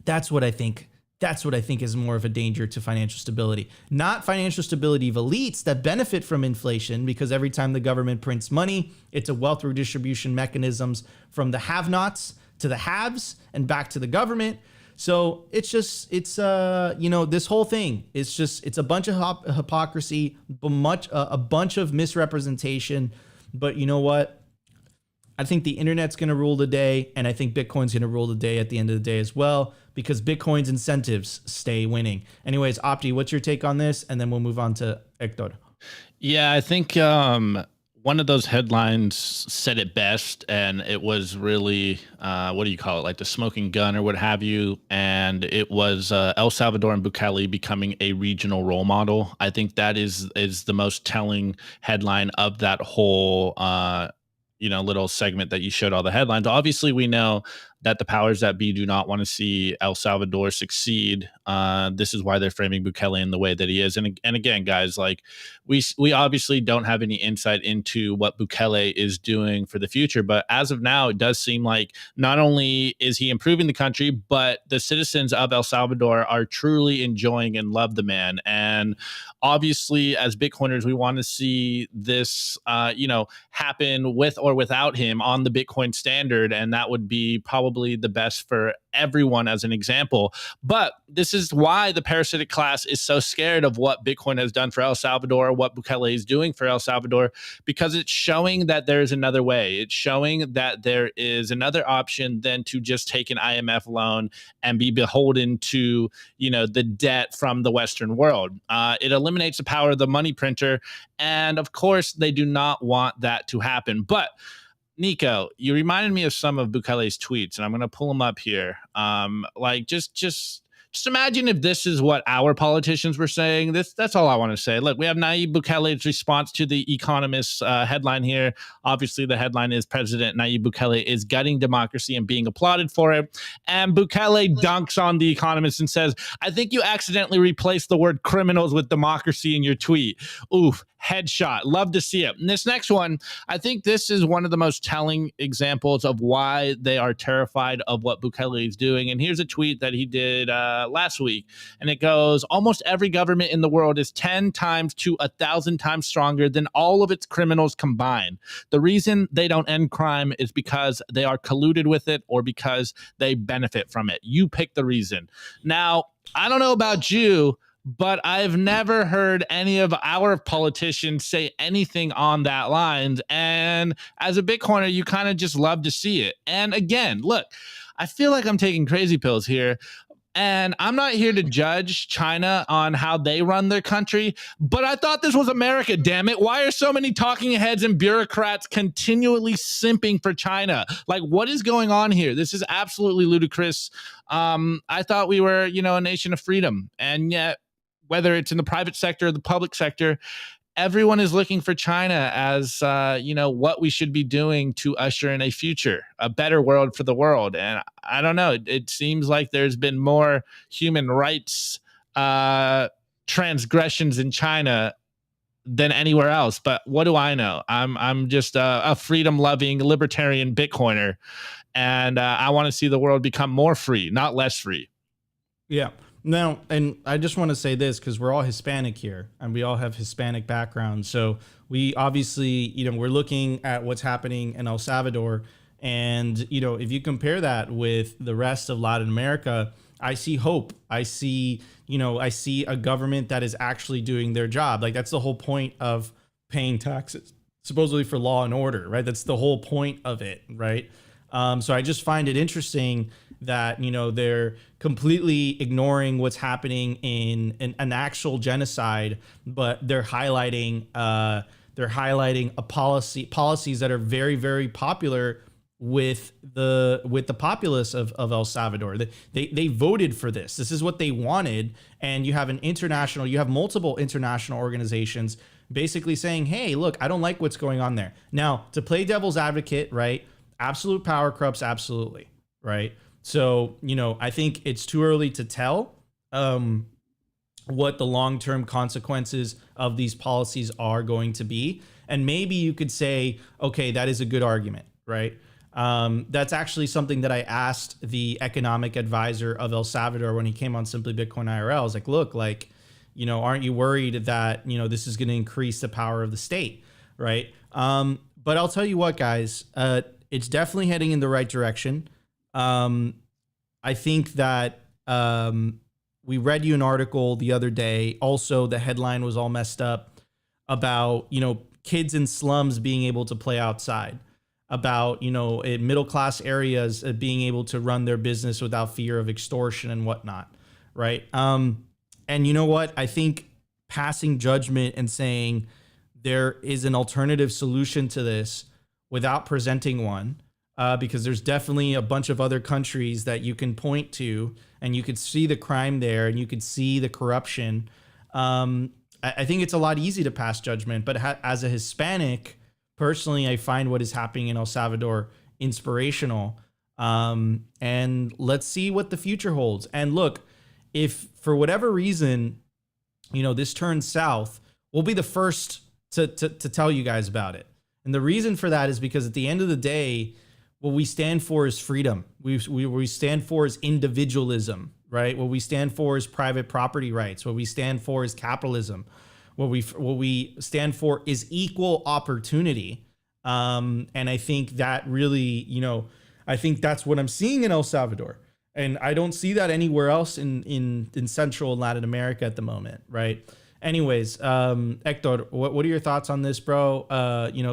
That's what I think. That's what I think is more of a danger to financial stability. Not financial stability of elites that benefit from inflation, because every time the government prints money, it's a wealth redistribution mechanisms from the have-nots to the haves and back to the government. So it's this whole thing. It's a bunch of hypocrisy, a bunch of misrepresentation. But you know what? I think the internet's going to rule the day, and I think Bitcoin's going to rule the day at the end of the day as well, because Bitcoin's incentives stay winning. Anyways, Opti, what's your take on this? And then we'll move on to Hector. Yeah, I think one one of those headlines said it best, and it was really what do you call it, like the smoking gun or what have you. And it was El Salvador and Bukele becoming a regional role model. I think that is the most telling headline of that whole little segment that you showed all the headlines. Obviously, we know that the powers that be do not want to see El Salvador succeed. This is why they're framing Bukele in the way that he is. And again, guys, like we obviously don't have any insight into what Bukele is doing for the future. But as of now, it does seem like not only is he improving the country, but the citizens of El Salvador are truly enjoying and love the man. And obviously, as Bitcoiners, we want to see this, happen with or without him on the Bitcoin standard. And that would be probably the best for everyone as an example. But this is why the parasitic class is so scared of what Bitcoin has done for El Salvador, what Bukele is doing for El Salvador, because it's showing that there's another way. It's showing that there is another option than to just take an IMF loan and be beholden to, the debt from the Western world. It eliminates the power of the money printer. And of course, they do not want that to happen. But Nico, you reminded me of some of Bukele's tweets, and I'm going to pull them up here. Just imagine if this is what our politicians were saying. That's all I want to say. Look, we have Nayib Bukele's response to the Economist headline here. Obviously, the headline is President Nayib Bukele is gutting democracy and being applauded for it. And Bukele dunks on the Economist and says, I think you accidentally replaced the word criminals with democracy in your tweet. Oof, headshot. Love to see it. And this next one, I think this is one of the most telling examples of why they are terrified of what Bukele is doing. And here's a tweet that he did last week. And it goes, almost every government in the world is 10 times to 1,000 times stronger than all of its criminals combined. The reason they don't end crime is because they are colluded with it or because they benefit from it. You pick the reason. Now, I don't know about you, but I've never heard any of our politicians say anything on that lines. And as a Bitcoiner, you kind of just love to see it. And again, look, I feel like I'm taking crazy pills here. And I'm not here to judge China on how they run their country, but I thought this was America, damn it. Why are so many talking heads and bureaucrats continually simping for China? Like, what is going on here? This is absolutely ludicrous. I thought we were, a nation of freedom. And yet, whether it's in the private sector or the public sector, everyone is looking for China as, what we should be doing to usher in a future, a better world for the world. And I don't know, it seems like there's been more human rights transgressions in China than anywhere else. But what do I know? I'm just a freedom-loving libertarian Bitcoiner, and I want to see the world become more free, not less free. Yeah. Now, and I just want to say this because we're all Hispanic here and we all have Hispanic backgrounds. So we obviously, we're looking at what's happening in El Salvador. And, if you compare that with the rest of Latin America, I see hope. I see a government that is actually doing their job. Like, that's the whole point of paying taxes, supposedly for law and order, right? That's the whole point of it, right? So I just find it interesting that, they're completely ignoring what's happening in an actual genocide, but they're highlighting policies that are very, very popular with the populace of El Salvador. They voted for this. This is what they wanted. And you have multiple international organizations basically saying, hey, look, I don't like what's going on there. Now, to play devil's advocate, right? Absolute power corrupts absolutely, right? So, I think it's too early to tell what the long-term consequences of these policies are going to be. And maybe you could say, okay, that is a good argument, right? That's actually something that I asked the economic advisor of El Salvador when he came on Simply Bitcoin IRL. I was like, look, aren't you worried that, this is going to increase the power of the state, right? But I'll tell you what, guys, it's definitely heading in the right direction. I think that we read you an article the other day. Also, the headline was all messed up about, kids in slums being able to play outside, about, in middle-class areas being able to run their business without fear of extortion and whatnot, right? And you know what? I think passing judgment and saying there is an alternative solution to this without presenting one, because there's definitely a bunch of other countries that you can point to, and you could see the crime there, and you could see the corruption. I think it's a lot easy to pass judgment, but as a Hispanic, personally, I find what is happening in El Salvador inspirational. And let's see what the future holds. And look, if for whatever reason, this turns south, we'll be the first to tell you guys about it. And the reason for that is because at the end of the day, what we stand for is freedom. We stand for is individualism, right? What we stand for is private property rights. What we stand for is capitalism. What we stand for is equal opportunity. And I think that really, I think that's what I'm seeing in El Salvador. And I don't see that anywhere else in Central and Latin America at the moment, right? Anyways, Hector, what are your thoughts on this, bro?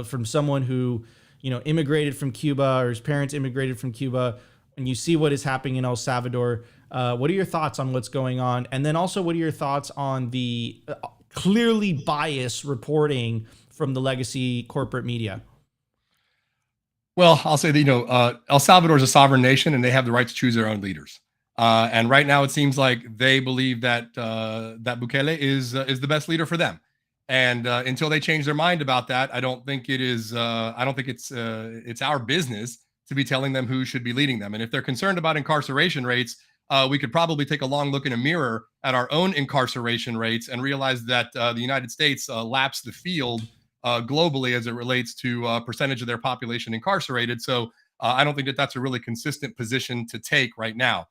From someone who, immigrated from Cuba, or his parents immigrated from Cuba, and you see what is happening in El Salvador. What are your thoughts on what's going on? And then also, what are your thoughts on the clearly biased reporting from the legacy corporate media? Well, I'll say that, El Salvador is a sovereign nation and they have the right to choose their own leaders. And right now it seems like they believe that that Bukele is the best leader for them. And until they change their mind about that, I don't think it is. I don't think it's our business to be telling them who should be leading them. And if they're concerned about incarceration rates, we could probably take a long look in a mirror at our own incarceration rates and realize that the United States laps the field globally as it relates to percentage of their population incarcerated. So I don't think that that's a really consistent position to take right now.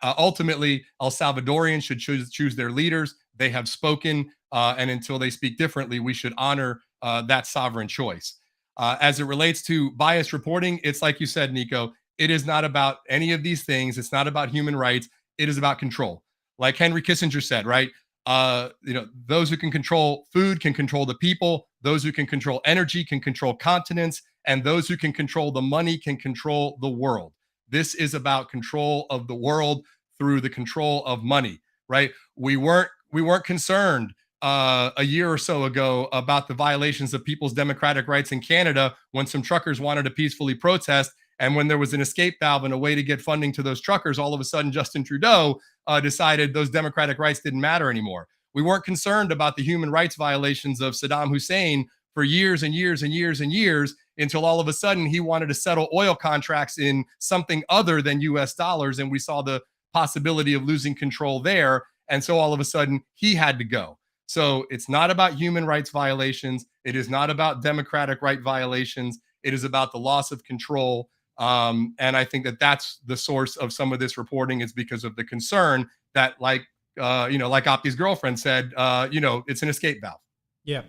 Ultimately, El Salvadorians should choose their leaders. They have spoken, and until they speak differently, we should honor that sovereign choice. As it relates to biased reporting, it's like you said, Nico, it is not about any of these things. It's not about human rights. It is about control. Like Henry Kissinger said, right? Those who can control food can control the people. Those who can control energy can control continents. And those who can control the money can control the world. This is about control of the world through the control of money, right? We weren't concerned a year or so ago about the violations of people's democratic rights in Canada when some truckers wanted to peacefully protest. And when there was an escape valve and a way to get funding to those truckers, all of a sudden Justin Trudeau decided those democratic rights didn't matter anymore. We weren't concerned about the human rights violations of Saddam Hussein for years and years and years and years, until all of a sudden he wanted to settle oil contracts in something other than US dollars. And we saw the possibility of losing control there. And so all of a sudden he had to go. So it's not about human rights violations. It is not about democratic right violations. It is about the loss of control. And I think that that's the source of some of this reporting, is because of the concern that, like Opti's girlfriend said, it's an escape valve. Yeah,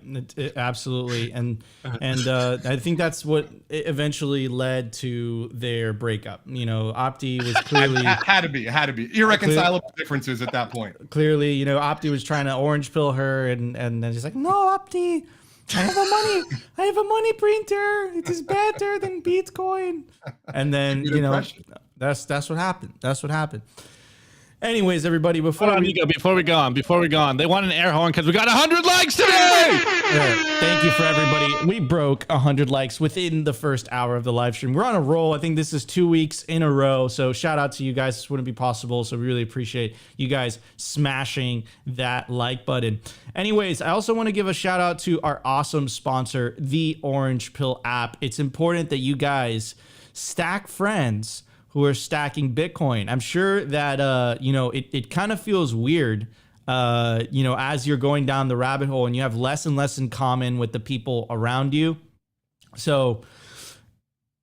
absolutely. And I think that's what eventually led to their breakup. Opti was clearly had to be irreconcilable differences at that point. Clearly, Opti was trying to orange pill her, and then she's like, "No, Opti, I have a money printer. It is better than Bitcoin." And then that's what happened. That's what happened. Anyways, everybody, before we go on, they want an air horn because we got 100 likes today. Yeah, thank you for everybody. We broke 100 likes within the first hour of the live stream. We're on a roll. I think this is 2 weeks in a row. So shout out to you guys. This wouldn't be possible. So we really appreciate you guys smashing that like button. Anyways, I also want to give a shout out to our awesome sponsor, the Orange Pill app. It's important that you guys stack friends who are stacking Bitcoin. I'm sure that, it kind of feels weird, as you're going down the rabbit hole and you have less and less in common with the people around you. So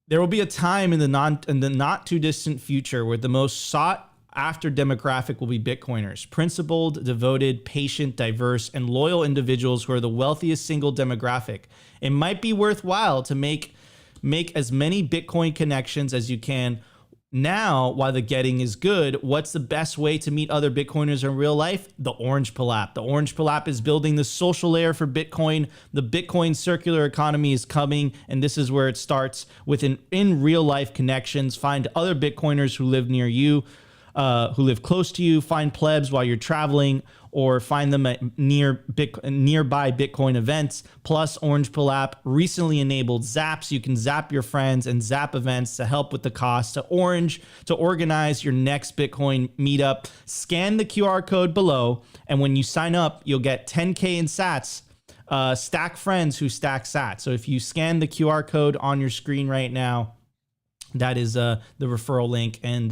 there will be a time in the not too distant future where the most sought after demographic will be Bitcoiners, principled, devoted, patient, diverse, and loyal individuals who are the wealthiest single demographic. It might be worthwhile to make as many Bitcoin connections as you can. Now, while the getting is good, what's the best way to meet other Bitcoiners in real life? The Orange Pill app. The Orange Pill app is building the social layer for Bitcoin. The Bitcoin circular economy is coming, and this is where it starts with in real life connections. Find other Bitcoiners who live near you. who live close to you. Find plebs while you're traveling, or find them at nearby Bitcoin events. Plus, Orange Pill app recently enabled Zaps. You can zap your friends and zap events to help with the cost. To organize your next Bitcoin meetup, scan the QR code below, and when you sign up, you'll get 10K in Sats. Stack friends who stack Sats. So if you scan the QR code on your screen right now, that is the referral link, and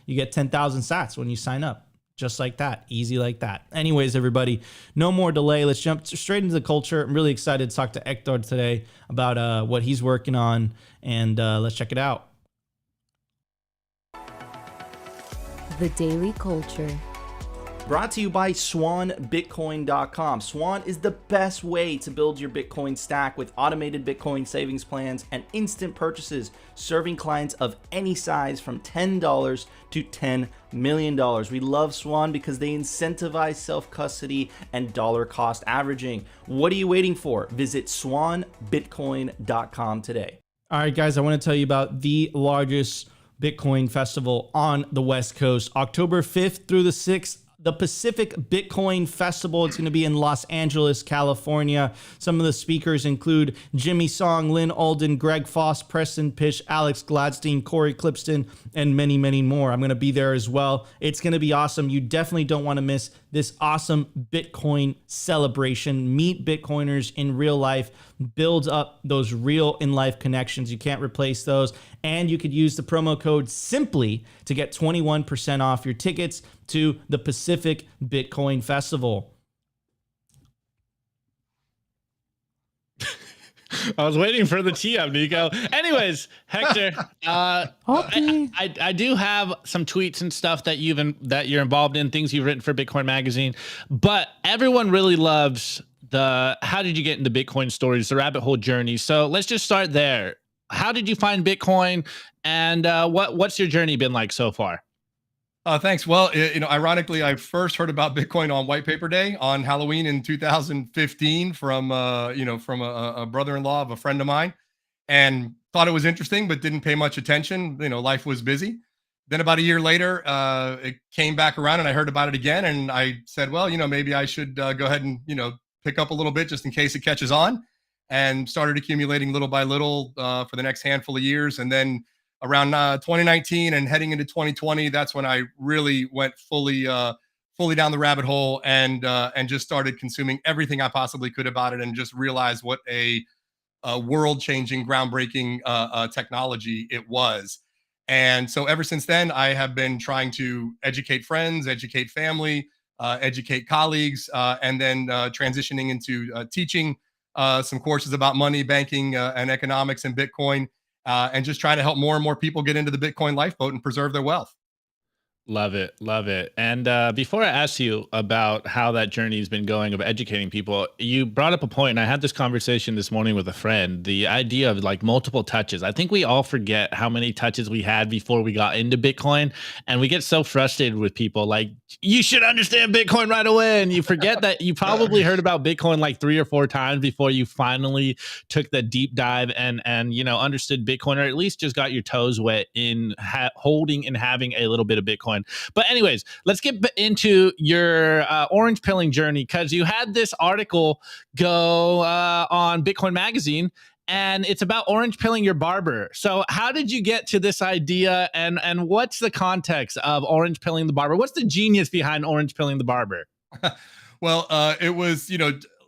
you get 10,000 Sats when you sign up. Just like that. Easy like that. Anyways, everybody, no more delay. Let's jump straight into the culture. I'm really excited to talk to Hector today about what he's working on, and let's check it out. The Daily Culture. Brought to you by SwanBitcoin.com. Swan is the best way to build your Bitcoin stack with automated Bitcoin savings plans and instant purchases, serving clients of any size from $10 to $10 million. We love Swan because they incentivize self-custody and dollar cost averaging. What are you waiting for? Visit SwanBitcoin.com today. All right, guys, I want to tell you about the largest Bitcoin festival on the West Coast, October 5th through the 6th. The Pacific Bitcoin Festival. It's going to be in Los Angeles, California. Some of the speakers include Jimmy Song, Lynn Alden, Greg Foss, Preston Pish, Alex Gladstein, Corey Clipston, and many, many more. I'm going to be there as well. It's going to be awesome. You definitely don't want to miss this awesome Bitcoin celebration. Meet Bitcoiners in real life. Build up those real in-life connections. You can't replace those. And you could use the promo code SIMPLY to get 21% off your tickets to the Pacific Bitcoin Festival. I was waiting for the tee up, Nico. Anyways, Hector, I do have some tweets and stuff that you're involved in, things you've written for Bitcoin Magazine, but everyone really loves the how did you get into Bitcoin stories, the rabbit hole journey. So let's just start there. How did you find Bitcoin, and what's your journey been like so far? Thanks. Well, ironically, I first heard about Bitcoin on White Paper Day on Halloween in 2015 from a brother-in-law of a friend of mine, and thought it was interesting, but didn't pay much attention. Life was busy. Then about a year later, it came back around, and I heard about it again, and I said, well, maybe I should go ahead and pick up a little bit just in case it catches on, and started accumulating little by little for the next handful of years, and then around 2019 and heading into 2020, that's when I really went fully down the rabbit hole and just started consuming everything I possibly could about it, and just realized what a world-changing, groundbreaking technology it was. And so ever since then, I have been trying to educate friends, educate family, educate colleagues, and then transitioning into teaching some courses about money, banking, and economics and Bitcoin. And just trying to help more and more people get into the Bitcoin lifeboat and preserve their wealth. Love it. Love it. And before I ask you about how that journey has been going of educating people, you brought up a point, and I had this conversation this morning with a friend, the idea of like multiple touches. I think we all forget how many touches we had before we got into Bitcoin, and we get so frustrated with people like, you should understand Bitcoin right away. And you forget that you probably heard about Bitcoin like 3 or 4 times before you finally took the deep dive and understood Bitcoin, or at least just got your toes wet in holding and having a little bit of Bitcoin. But anyways, let's get into your orange pilling journey, because you had this article go on Bitcoin Magazine, and it's about orange pilling your barber. So how did you get to this idea, and what's the context of orange pilling the barber? What's the genius behind orange pilling the barber? Well, it was,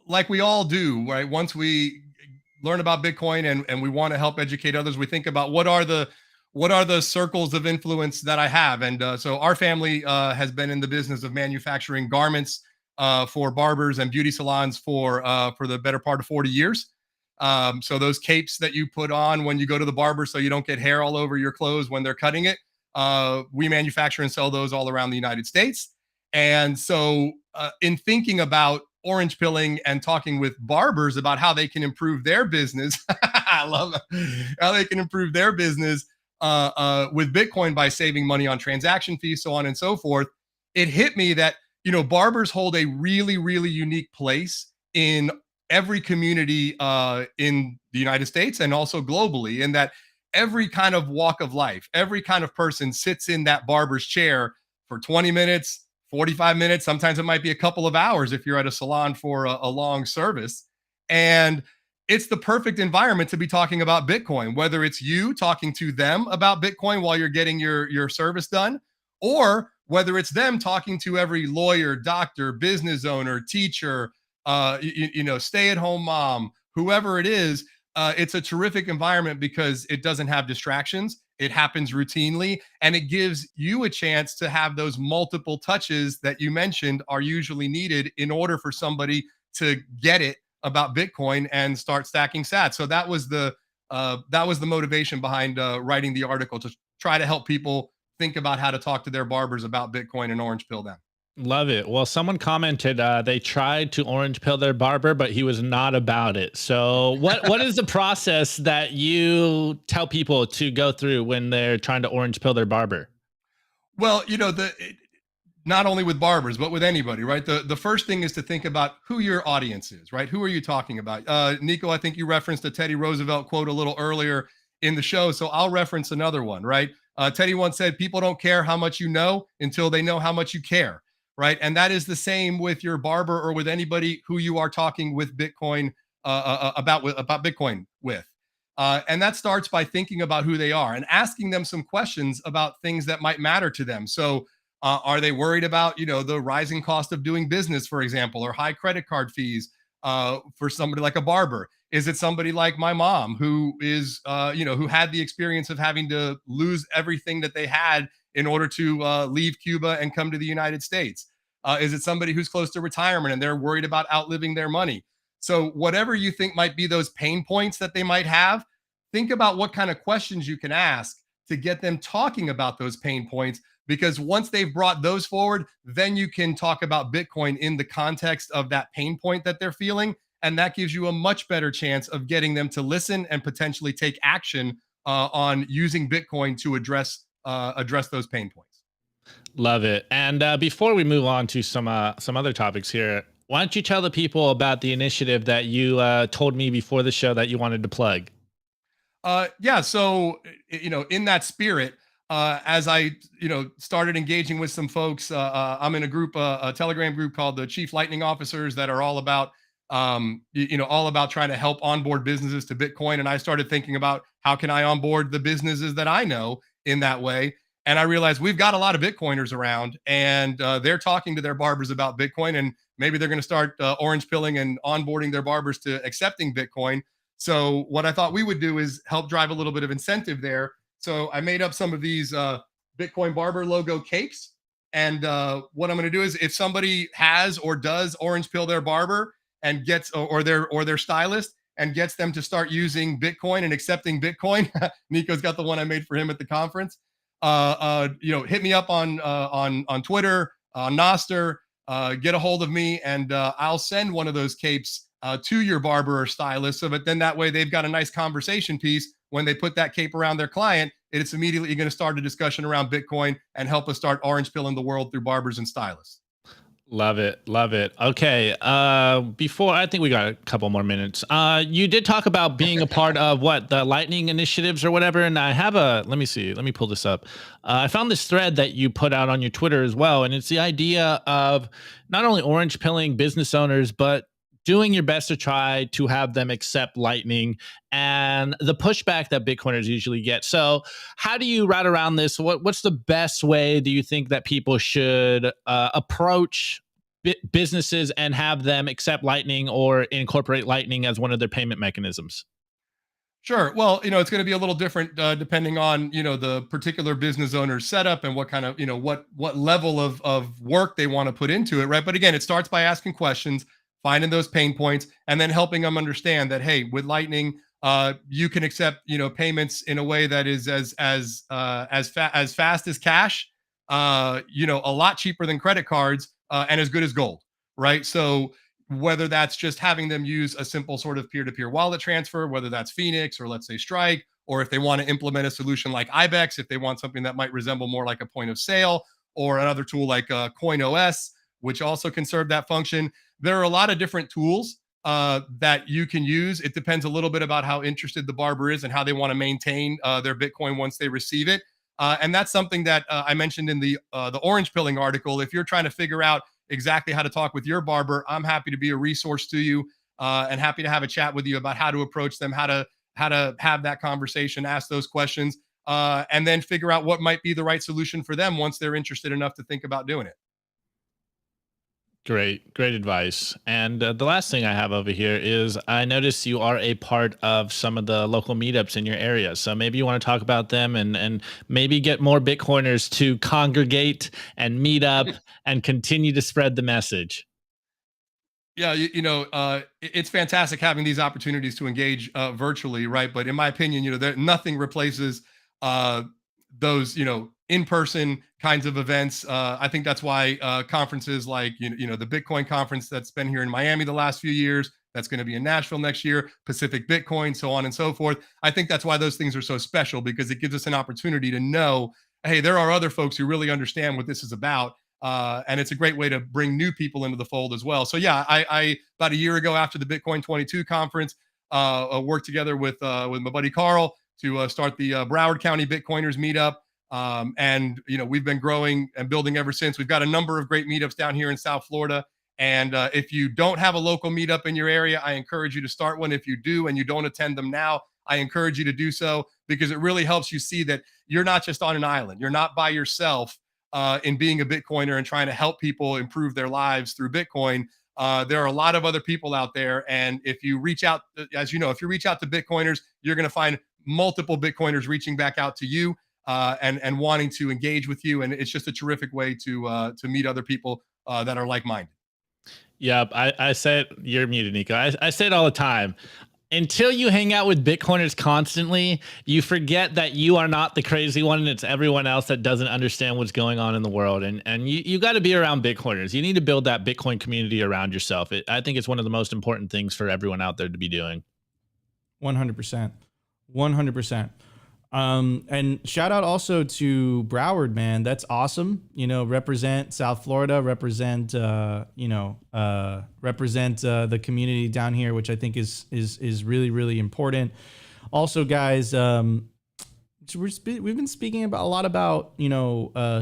like we all do, right? Once we learn about Bitcoin and we want to help educate others, we think about what are the circles of influence that I have. And so our family has been in the business of manufacturing garments for barbers and beauty salons for the better part of 40 years. So those capes that you put on when you go to the barber so you don't get hair all over your clothes when they're cutting it, we manufacture and sell those all around the United States. And so in thinking about orange pilling and talking with barbers about how they can improve their business, I love how they can improve their business with Bitcoin by saving money on transaction fees, so on and so forth. It hit me that, barbers hold a really, really unique place in every community in the United States and also globally, in that every kind of walk of life, every kind of person sits in that barber's chair for 20 minutes, 45 minutes. Sometimes it might be a couple of hours if you're at a salon for a long service. And it's the perfect environment to be talking about Bitcoin, whether it's you talking to them about Bitcoin while you're getting your service done, or whether it's them talking to every lawyer, doctor, business owner, teacher, stay-at-home mom, whoever it is. It's a terrific environment because it doesn't have distractions. It happens routinely, and it gives you a chance to have those multiple touches that you mentioned are usually needed in order for somebody to get it about Bitcoin and start stacking sats. So that was the motivation behind writing the article, to try to help people think about how to talk to their barbers about Bitcoin and orange pill them. Love it. Well, someone commented they tried to orange pill their barber, but he was not about it. So what is the process that you tell people to go through when they're trying to orange pill their barber? Well, not only with barbers, but with anybody, right? The first thing is to think about who your audience is, right? Who are you talking about? Nico, I think you referenced a Teddy Roosevelt quote a little earlier in the show, so I'll reference another one, right? Teddy once said, "People don't care how much you know until they know how much you care." Right. And that is the same with your barber or with anybody who you are talking with Bitcoin about Bitcoin with. And that starts by thinking about who they are and asking them some questions about things that might matter to them. So are they worried about, the rising cost of doing business, for example, or high credit card fees for somebody like a barber? Is it somebody like my mom who is, who had the experience of having to lose everything that they had in order to leave Cuba and come to the United States? Is it somebody who's close to retirement and they're worried about outliving their money? So whatever you think might be those pain points that they might have, think about what kind of questions you can ask to get them talking about those pain points. Because once they've brought those forward, then you can talk about Bitcoin in the context of that pain point that they're feeling. And that gives you a much better chance of getting them to listen and potentially take action on using Bitcoin to address those pain points. Love it. And before we move on to some other topics here, why don't you tell the people about the initiative that you told me before the show that you wanted to plug? Yeah. So, in that spirit, as I, started engaging with some folks, I'm in a group, a Telegram group called the Chief Lightning Officers that are all about, all about trying to help onboard businesses to Bitcoin. And I started thinking about how can I onboard the businesses that I know in that way. And I realized we've got a lot of Bitcoiners around, and they're talking to their barbers about Bitcoin, and maybe they're going to start orange pilling and onboarding their barbers to accepting Bitcoin. So what I thought we would do is help drive a little bit of incentive there. So I made up some of these Bitcoin barber logo capes. And what I'm going to do is, if somebody has or does orange pill their barber and gets or their stylist and gets them to start using Bitcoin and accepting Bitcoin, Nico's got the one I made for him at the conference. Hit me up on Twitter, on Nostr, get a hold of me, and I'll send one of those capes to your barber or stylist, so that way they've got a nice conversation piece when they put that cape around their client. It's immediately going to start a discussion around Bitcoin and help us start orange pilling the world through barbers and stylists. Love it. Love it. Okay. Before, I think we got a couple more minutes. You did talk about being a part of the Lightning initiatives or whatever. And I have let me see, let me pull this up. I found this thread that you put out on your Twitter as well. And it's the idea of not only orange pilling business owners, but doing your best to try to have them accept Lightning and the pushback that Bitcoiners usually get. So how do you route around this? What's the best way do you think that people should approach businesses and have them accept Lightning or incorporate Lightning as one of their payment mechanisms? Sure. Well, it's going to be a little different depending on, the particular business owner's setup and what kind of, what level of work they want to put into it. Right. But again, it starts by asking questions, finding those pain points, and then helping them understand that, hey, with Lightning, you can accept, payments in a way that is as fast as cash, a lot cheaper than credit cards, and as good as gold, right? So whether that's just having them use a simple sort of peer-to-peer wallet transfer, whether that's Phoenix or let's say Strike, or if they want to implement a solution like IBEX, if they want something that might resemble more like a point of sale, or another tool like CoinOS, which also can serve that function. There are a lot of different tools that you can use. It depends a little bit about how interested the barber is and how they want to maintain their Bitcoin once they receive it. And that's something that I mentioned in the orange pilling article. If you're trying to figure out exactly how to talk with your barber, I'm happy to be a resource to you, and happy to have a chat with you about how to approach them, how to have that conversation, ask those questions, and then figure out what might be the right solution for them once they're interested enough to think about doing it. Great advice. And the last thing I have over here is I notice you are a part of some of the local meetups in your area. So maybe you want to talk about them and maybe get more Bitcoiners to congregate and meet up and continue to spread the message. Yeah, it's fantastic having these opportunities to engage virtually, right? But in my opinion, nothing replaces those, in-person kinds of events. I think that's why conferences like, the Bitcoin conference that's been here in Miami the last few years, that's going to be in Nashville next year, Pacific Bitcoin, so on and so forth. I think that's why those things are so special, because it gives us an opportunity to know, hey, there are other folks who really understand what this is about. And it's a great way to bring new people into the fold as well. So yeah, I about a year ago after the Bitcoin 22 conference, worked together with my buddy Carl to start the Broward County Bitcoiners meetup. And we've been growing and building ever since. We've got a number of great meetups down here in South Florida. And if you don't have a local meetup in your area, I encourage you to start one. If you do and you don't attend them now, I encourage you to do so, because it really helps you see that you're not just on an island. You're not by yourself in being a Bitcoiner and trying to help people improve their lives through Bitcoin. There are a lot of other people out there. And if you reach out, as you know, if you reach out to Bitcoiners, you're going to find multiple Bitcoiners reaching back out to you and wanting to engage with you. And it's just a terrific way to meet other people that are like-minded. Yeah, I say it, you're muted, Nico. I say it all the time. Until you hang out with Bitcoiners constantly, you forget that you are not the crazy one, and it's everyone else that doesn't understand what's going on in the world. And you got to be around Bitcoiners. You need to build that Bitcoin community around yourself. I think it's one of the most important things for everyone out there to be doing. 100%. 100%. And shout out also to Broward, man. That's awesome. Represent South Florida, represent the community down here, which I think is really, really important. Also, guys, we've been speaking about a lot about,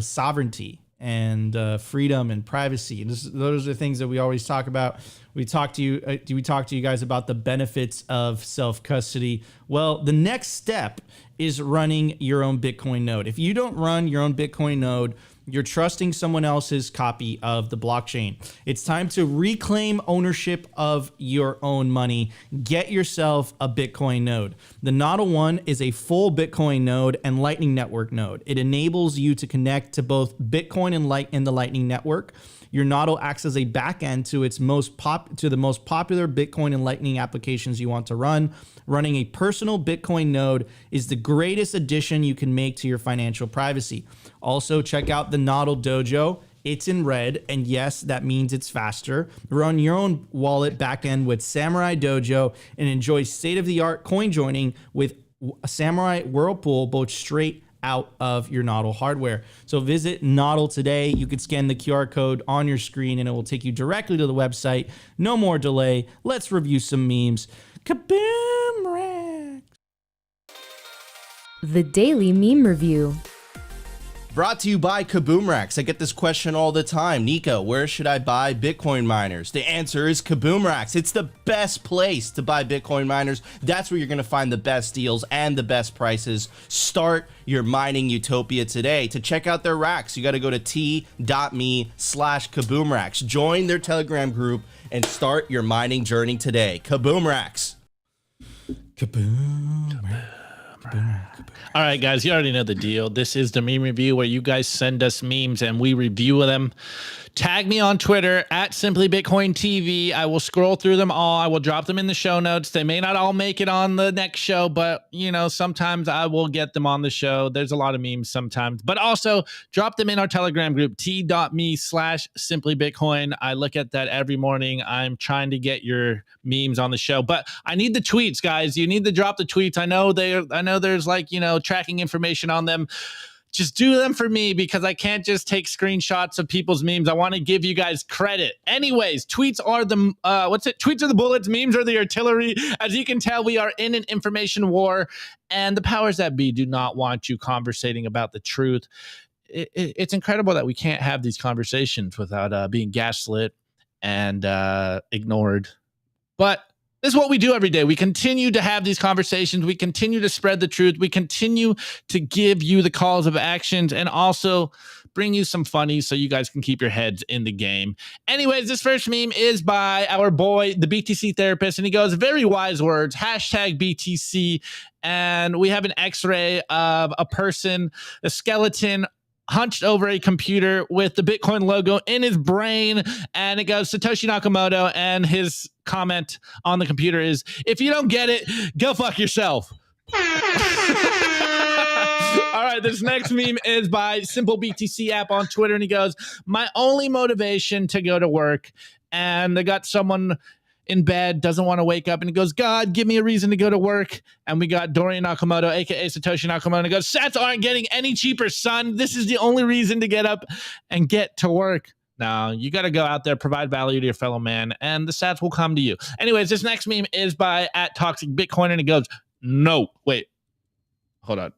sovereignty and freedom and privacy. And those are the things that we always talk about. We talk to you guys about the benefits of self-custody. Well, the next step is running your own Bitcoin node. If you don't run your own Bitcoin node, you're trusting someone else's copy of the blockchain. It's time to reclaim ownership of your own money. Get yourself a Bitcoin node. The Nodl One is a full Bitcoin node and Lightning Network node. It enables you to connect to both Bitcoin and the Lightning Network. Your Nodl acts as a backend to the most popular Bitcoin and Lightning applications you want to run. Running a personal Bitcoin node is the greatest addition you can make to your financial privacy. Also, check out the Nodl Dojo. It's in red, and yes, that means it's faster. Run your own wallet backend with Samurai Dojo and enjoy state-of-the-art coin joining with Samurai Whirlpool, both straight out of your Nodl hardware. So visit Nodl today. You can scan the QR code on your screen and it will take you directly to the website. No more delay. Let's review some memes. Kaboom Rex. The Daily Meme Review. Brought to you by Kaboom Racks. I get this question all the time. Nico, where should I buy Bitcoin miners? The answer is Kaboom Racks. It's the best place to buy Bitcoin miners. That's where you're going to find the best deals and the best prices. Start your mining utopia today. To check out their racks, you got to go to t.me/Kaboom Racks. Join their Telegram group and start your mining journey today. Kaboom Racks. Kaboom Rex. All right, guys, you already know the deal. This is the meme review where you guys send us memes and we review them. Tag me on Twitter at simplybitcointv. I will scroll through them all. I will drop them in the show notes. They may not all make it on the next show, but sometimes I will get them on the show. There's a lot of memes sometimes, but also drop them in our Telegram group, t.me/simplybitcoin. I look at that every morning. I'm trying to get your memes on the show, but I need the tweets, guys. You need to drop the tweets. I know there's tracking information on them. just do them for me because I can't just take screenshots of people's memes. I want to give you guys credit. Anyways, tweets are the Tweets are the bullets, memes are the artillery. As you can tell, we are in an information war, and the powers that be do not want you conversating about the truth. It's incredible that we can't have these conversations without being gaslit and ignored. But this is what we do every day. We continue to have these conversations. We continue to spread the truth. We continue to give you the calls of actions and also bring you some funny so you guys can keep your heads in the game. Anyways, this first meme is by our boy, the BTC therapist, and he goes, very wise words, hashtag BTC. And we have an x-ray of a person, a skeleton, hunched over a computer with the Bitcoin logo in his brain, and it goes Satoshi Nakamoto, and his comment on the computer is, if you don't get it, go fuck yourself. All right, this next meme is by Simple BTC app on Twitter, and he goes, my only motivation to go to work. And they got someone in bed, doesn't want to wake up, and he goes, God, give me a reason to go to work. And we got Dorian Nakamoto, aka Satoshi Nakamoto, and he goes, sats aren't getting any cheaper, son. This is the only reason to get up and get to work. Now, you got to go out there, provide value to your fellow man, and the sats will come to you. Anyways, this next meme is by @ToxicBitcoin, and it goes, no, wait, hold on.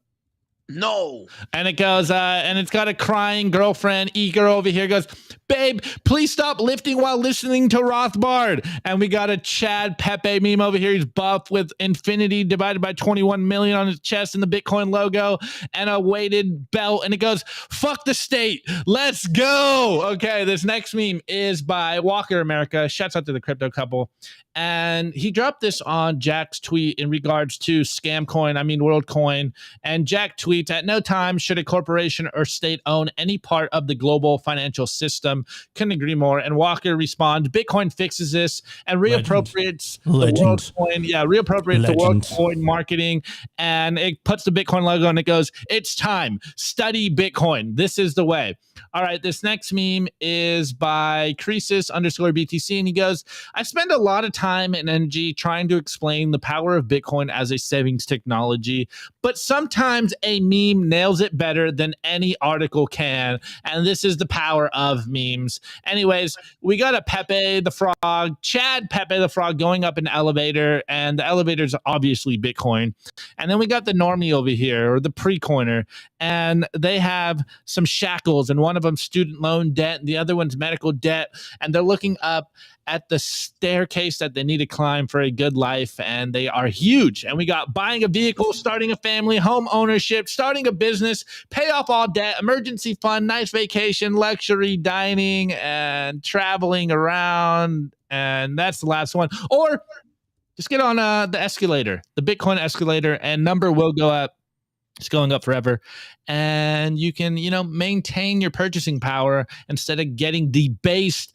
No. And it goes, and it's got a crying girlfriend, e-girl over here, goes, babe, please stop lifting while listening to Rothbard. And we got a Chad Pepe meme over here. He's buff with infinity divided by 21 million on his chest and the Bitcoin logo and a weighted belt. And it goes, fuck the state. Let's go. Okay, this next meme is by Walker America. Shouts out to the crypto couple. And he dropped this on Jack's tweet in regards to WorldCoin. And Jack tweets, at no time should a corporation or state own any part of the global financial system. Couldn't agree more. And Walker responds, Bitcoin fixes this and reappropriates the WorldCoin. Yeah, reappropriates the WorldCoin marketing. And it puts the Bitcoin logo and it goes, it's time. Study Bitcoin. This is the way. All right, this next meme is by Croesus_BTC. And he goes, I spend a lot of time and energy trying to explain the power of Bitcoin as a savings technology, but sometimes a meme nails it better than any article can, and this is the power of memes. Anyways, we got a Pepe the Frog, Chad Pepe the Frog going up an elevator, and the elevator's obviously Bitcoin. And then we got the normie over here, or the pre-coiner, and they have some shackles, and one of them student loan debt, and the other one's medical debt, and they're looking up at the staircase that they need to climb for a good life, and they are huge. And we got buying a vehicle, starting a family, home ownership, starting a business, pay off all debt, emergency fund, nice vacation, luxury dining, and traveling around. And that's the last one. Or just get on the escalator, the Bitcoin escalator, and number will go up. It's going up forever. And you can, maintain your purchasing power instead of getting debased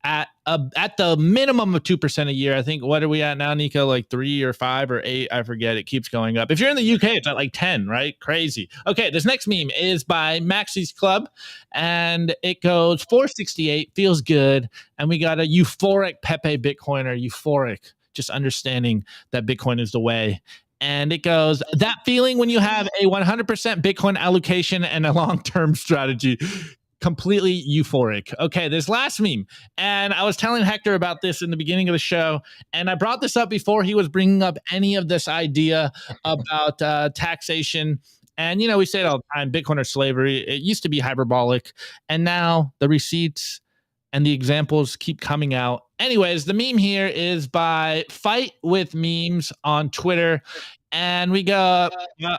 at the minimum of 2% a year. I think, what are we at now, Nico? Like 3 or 5 or 8? I forget. It keeps going up. If you're in the UK, it's at like 10, right? Crazy. Okay, this next meme is by Maxie's Club, and it goes 468, feels good. And we got a euphoric Pepe Bitcoiner, euphoric, just understanding that Bitcoin is the way. And it goes, that feeling when you have a 100% Bitcoin allocation and a long-term strategy. Completely euphoric. Okay, this last meme, and I was telling Hector about this in the beginning of the show, and I brought this up before he was bringing up any of this idea about taxation. And, we say it all the time, Bitcoin or slavery. It used to be hyperbolic, and now the receipts and the examples keep coming out. Anyways, the meme here is by Fight with Memes on Twitter. And we got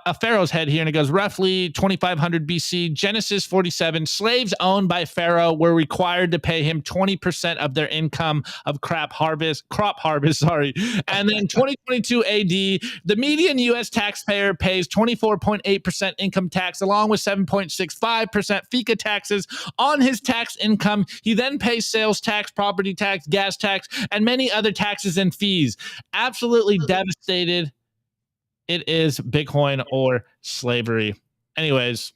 a pharaoh's head here, and it goes roughly 2500 BC, Genesis 47. Slaves owned by Pharaoh were required to pay him 20% of their income of crop harvest. And then 2022 AD, the median U.S. taxpayer pays 24.8% income tax, along with 7.65% FICA taxes on his tax income. He then pays sales tax, property tax, gas tax, and many other taxes and fees. Absolutely devastated. It is Bitcoin or slavery. Anyways,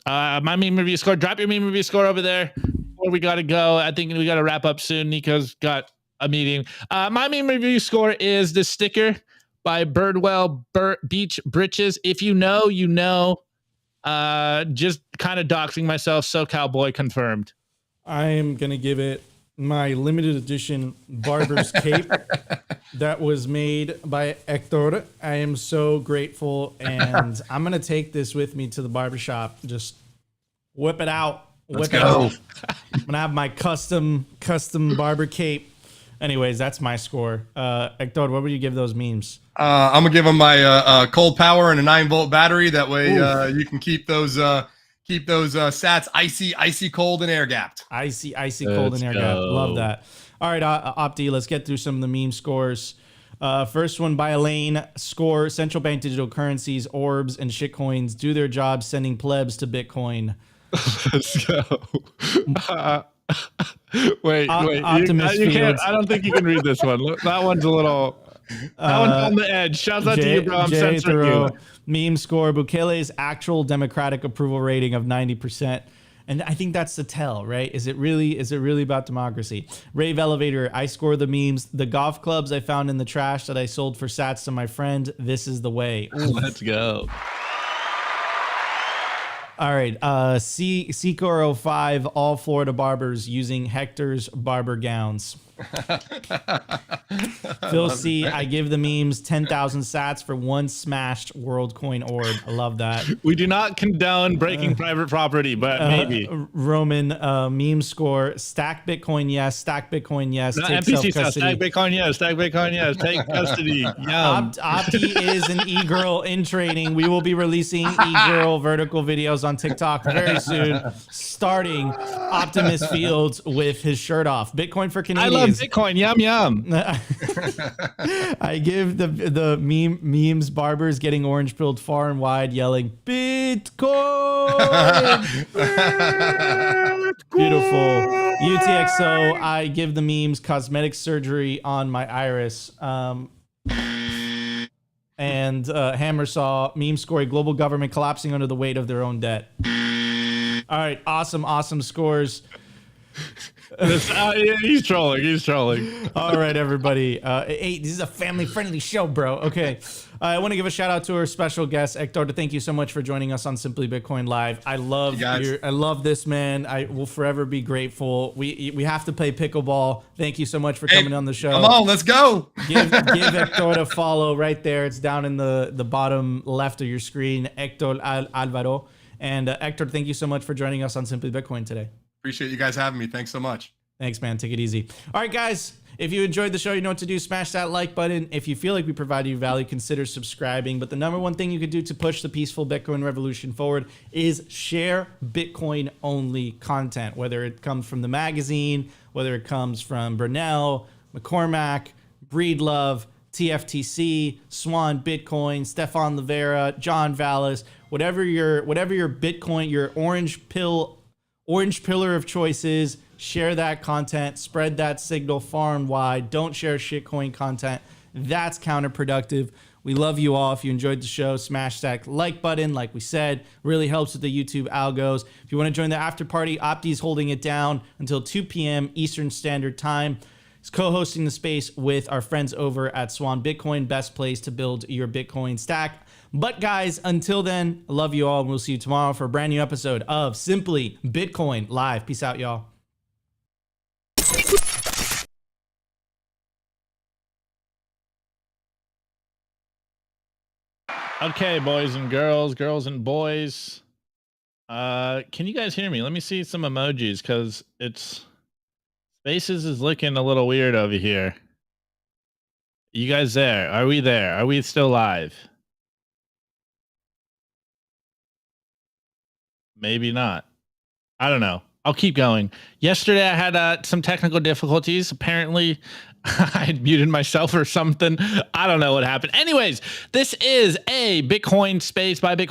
my meme review score. Drop your meme review score over there. Before we got to go, I think we got to wrap up soon. Nico's got a meeting. My meme review score is the sticker by Birdwell Beach Britches. If you know, you know. Just kind of doxing myself. SoCal boy confirmed. I am gonna give it my limited edition barber's cape that was made by Hector. I am so grateful, and I'm gonna take this with me to the barbershop. Just whip it out. Let's Whip it go. out. I'm gonna have my custom barber cape. Anyways, that's my score. Hector, what would you give those memes? I'm gonna give them my cold power and a 9-volt battery. That way, you can keep those sats icy cold and air gapped. Icy cold and air gap. Love that. All right, Opti, let's get through some of the meme scores. First one by Elaine. Score: central bank digital currencies, orbs, and shitcoins do their job sending plebs to Bitcoin. Let's go. Wait. Optimus You can't. Fields. I don't think you can read this one. Look, that one's a little. That one's on the edge. Shouts out to you, bro. I'm censoring you. Meme score: Bukele's actual democratic approval rating of 90%. And I think that's the tell, right? Is it really about democracy? Rave Elevator: I score the memes. The golf clubs I found in the trash that I sold for sats to my friend. This is the way. Let's go. All right. Secor05, all Florida barbers using Hector's barber gowns. Phil C, I give the memes 10,000 sats for one smashed world coin orb. I love that. We do not condone breaking private property, but maybe. Roman meme score: stack Bitcoin, yes. Stack Bitcoin, yes. No, Take NPC stuff. self-custody. Stack Bitcoin, yes. Stack Bitcoin, yes. Take custody. Yum. Opti is an e-girl in training. We will be releasing e-girl vertical videos on TikTok very soon, starting Optimus Fields with his shirt off. Bitcoin for I Canadians. love Bitcoin. Yum, yum. I give the memes barbers getting orange pilled far and wide, yelling Bitcoin. Beautiful. UTXO, I give the memes cosmetic surgery on my iris. And Hammer Saw, meme score: global government collapsing under the weight of their own debt. All right, awesome scores. He's trolling. All right, everybody. Hey, this is a family-friendly show, bro. Okay. I want to give a shout out to our special guest, Hector. Thank you so much for joining us on Simply Bitcoin Live. I love this, man. I will forever be grateful. We have to play pickleball. Thank you so much for coming on the show. Come on, let's go. Give Hector a follow right there. It's down in the bottom left of your screen, Hector Alvaro. And Hector, thank you so much for joining us on Simply Bitcoin today. Appreciate you guys having me. Thanks so much. Thanks, man. Take it easy. All right, guys. If you enjoyed the show, you know what to do. Smash that like button. If you feel like we provided you value, consider subscribing. But the number one thing you could do to push the peaceful Bitcoin revolution forward is share Bitcoin-only content, whether it comes from the magazine, whether it comes from Brunel, McCormack, Breedlove, TFTC, Swan Bitcoin, Stefan Livera, John Vallis, whatever your Bitcoin, your orange pillar of choices. Share that content, spread that signal far and wide. Don't share shitcoin content. That's counterproductive. We love you all. If you enjoyed the show, smash that like button. Like we said, really helps with the YouTube algos. If you want to join the after party, Opti's holding it down until 2 p.m. Eastern Standard Time. He's co-hosting the space with our friends over at Swan Bitcoin. Best place to build your Bitcoin stack. But guys, until then, I love you all, and we'll see you tomorrow for a brand new episode of Simply Bitcoin Live. Peace out, y'all. Okay, boys and girls and boys. Can you guys hear me? Let me see some emojis, because Spaces is looking a little weird over here. You guys there? Are we there? Are we still live? Maybe not. I don't know. I'll keep going. Yesterday I had some technical difficulties. Apparently I had muted myself or something. I don't know what happened. Anyways, this is a Bitcoin space by Bitcoin.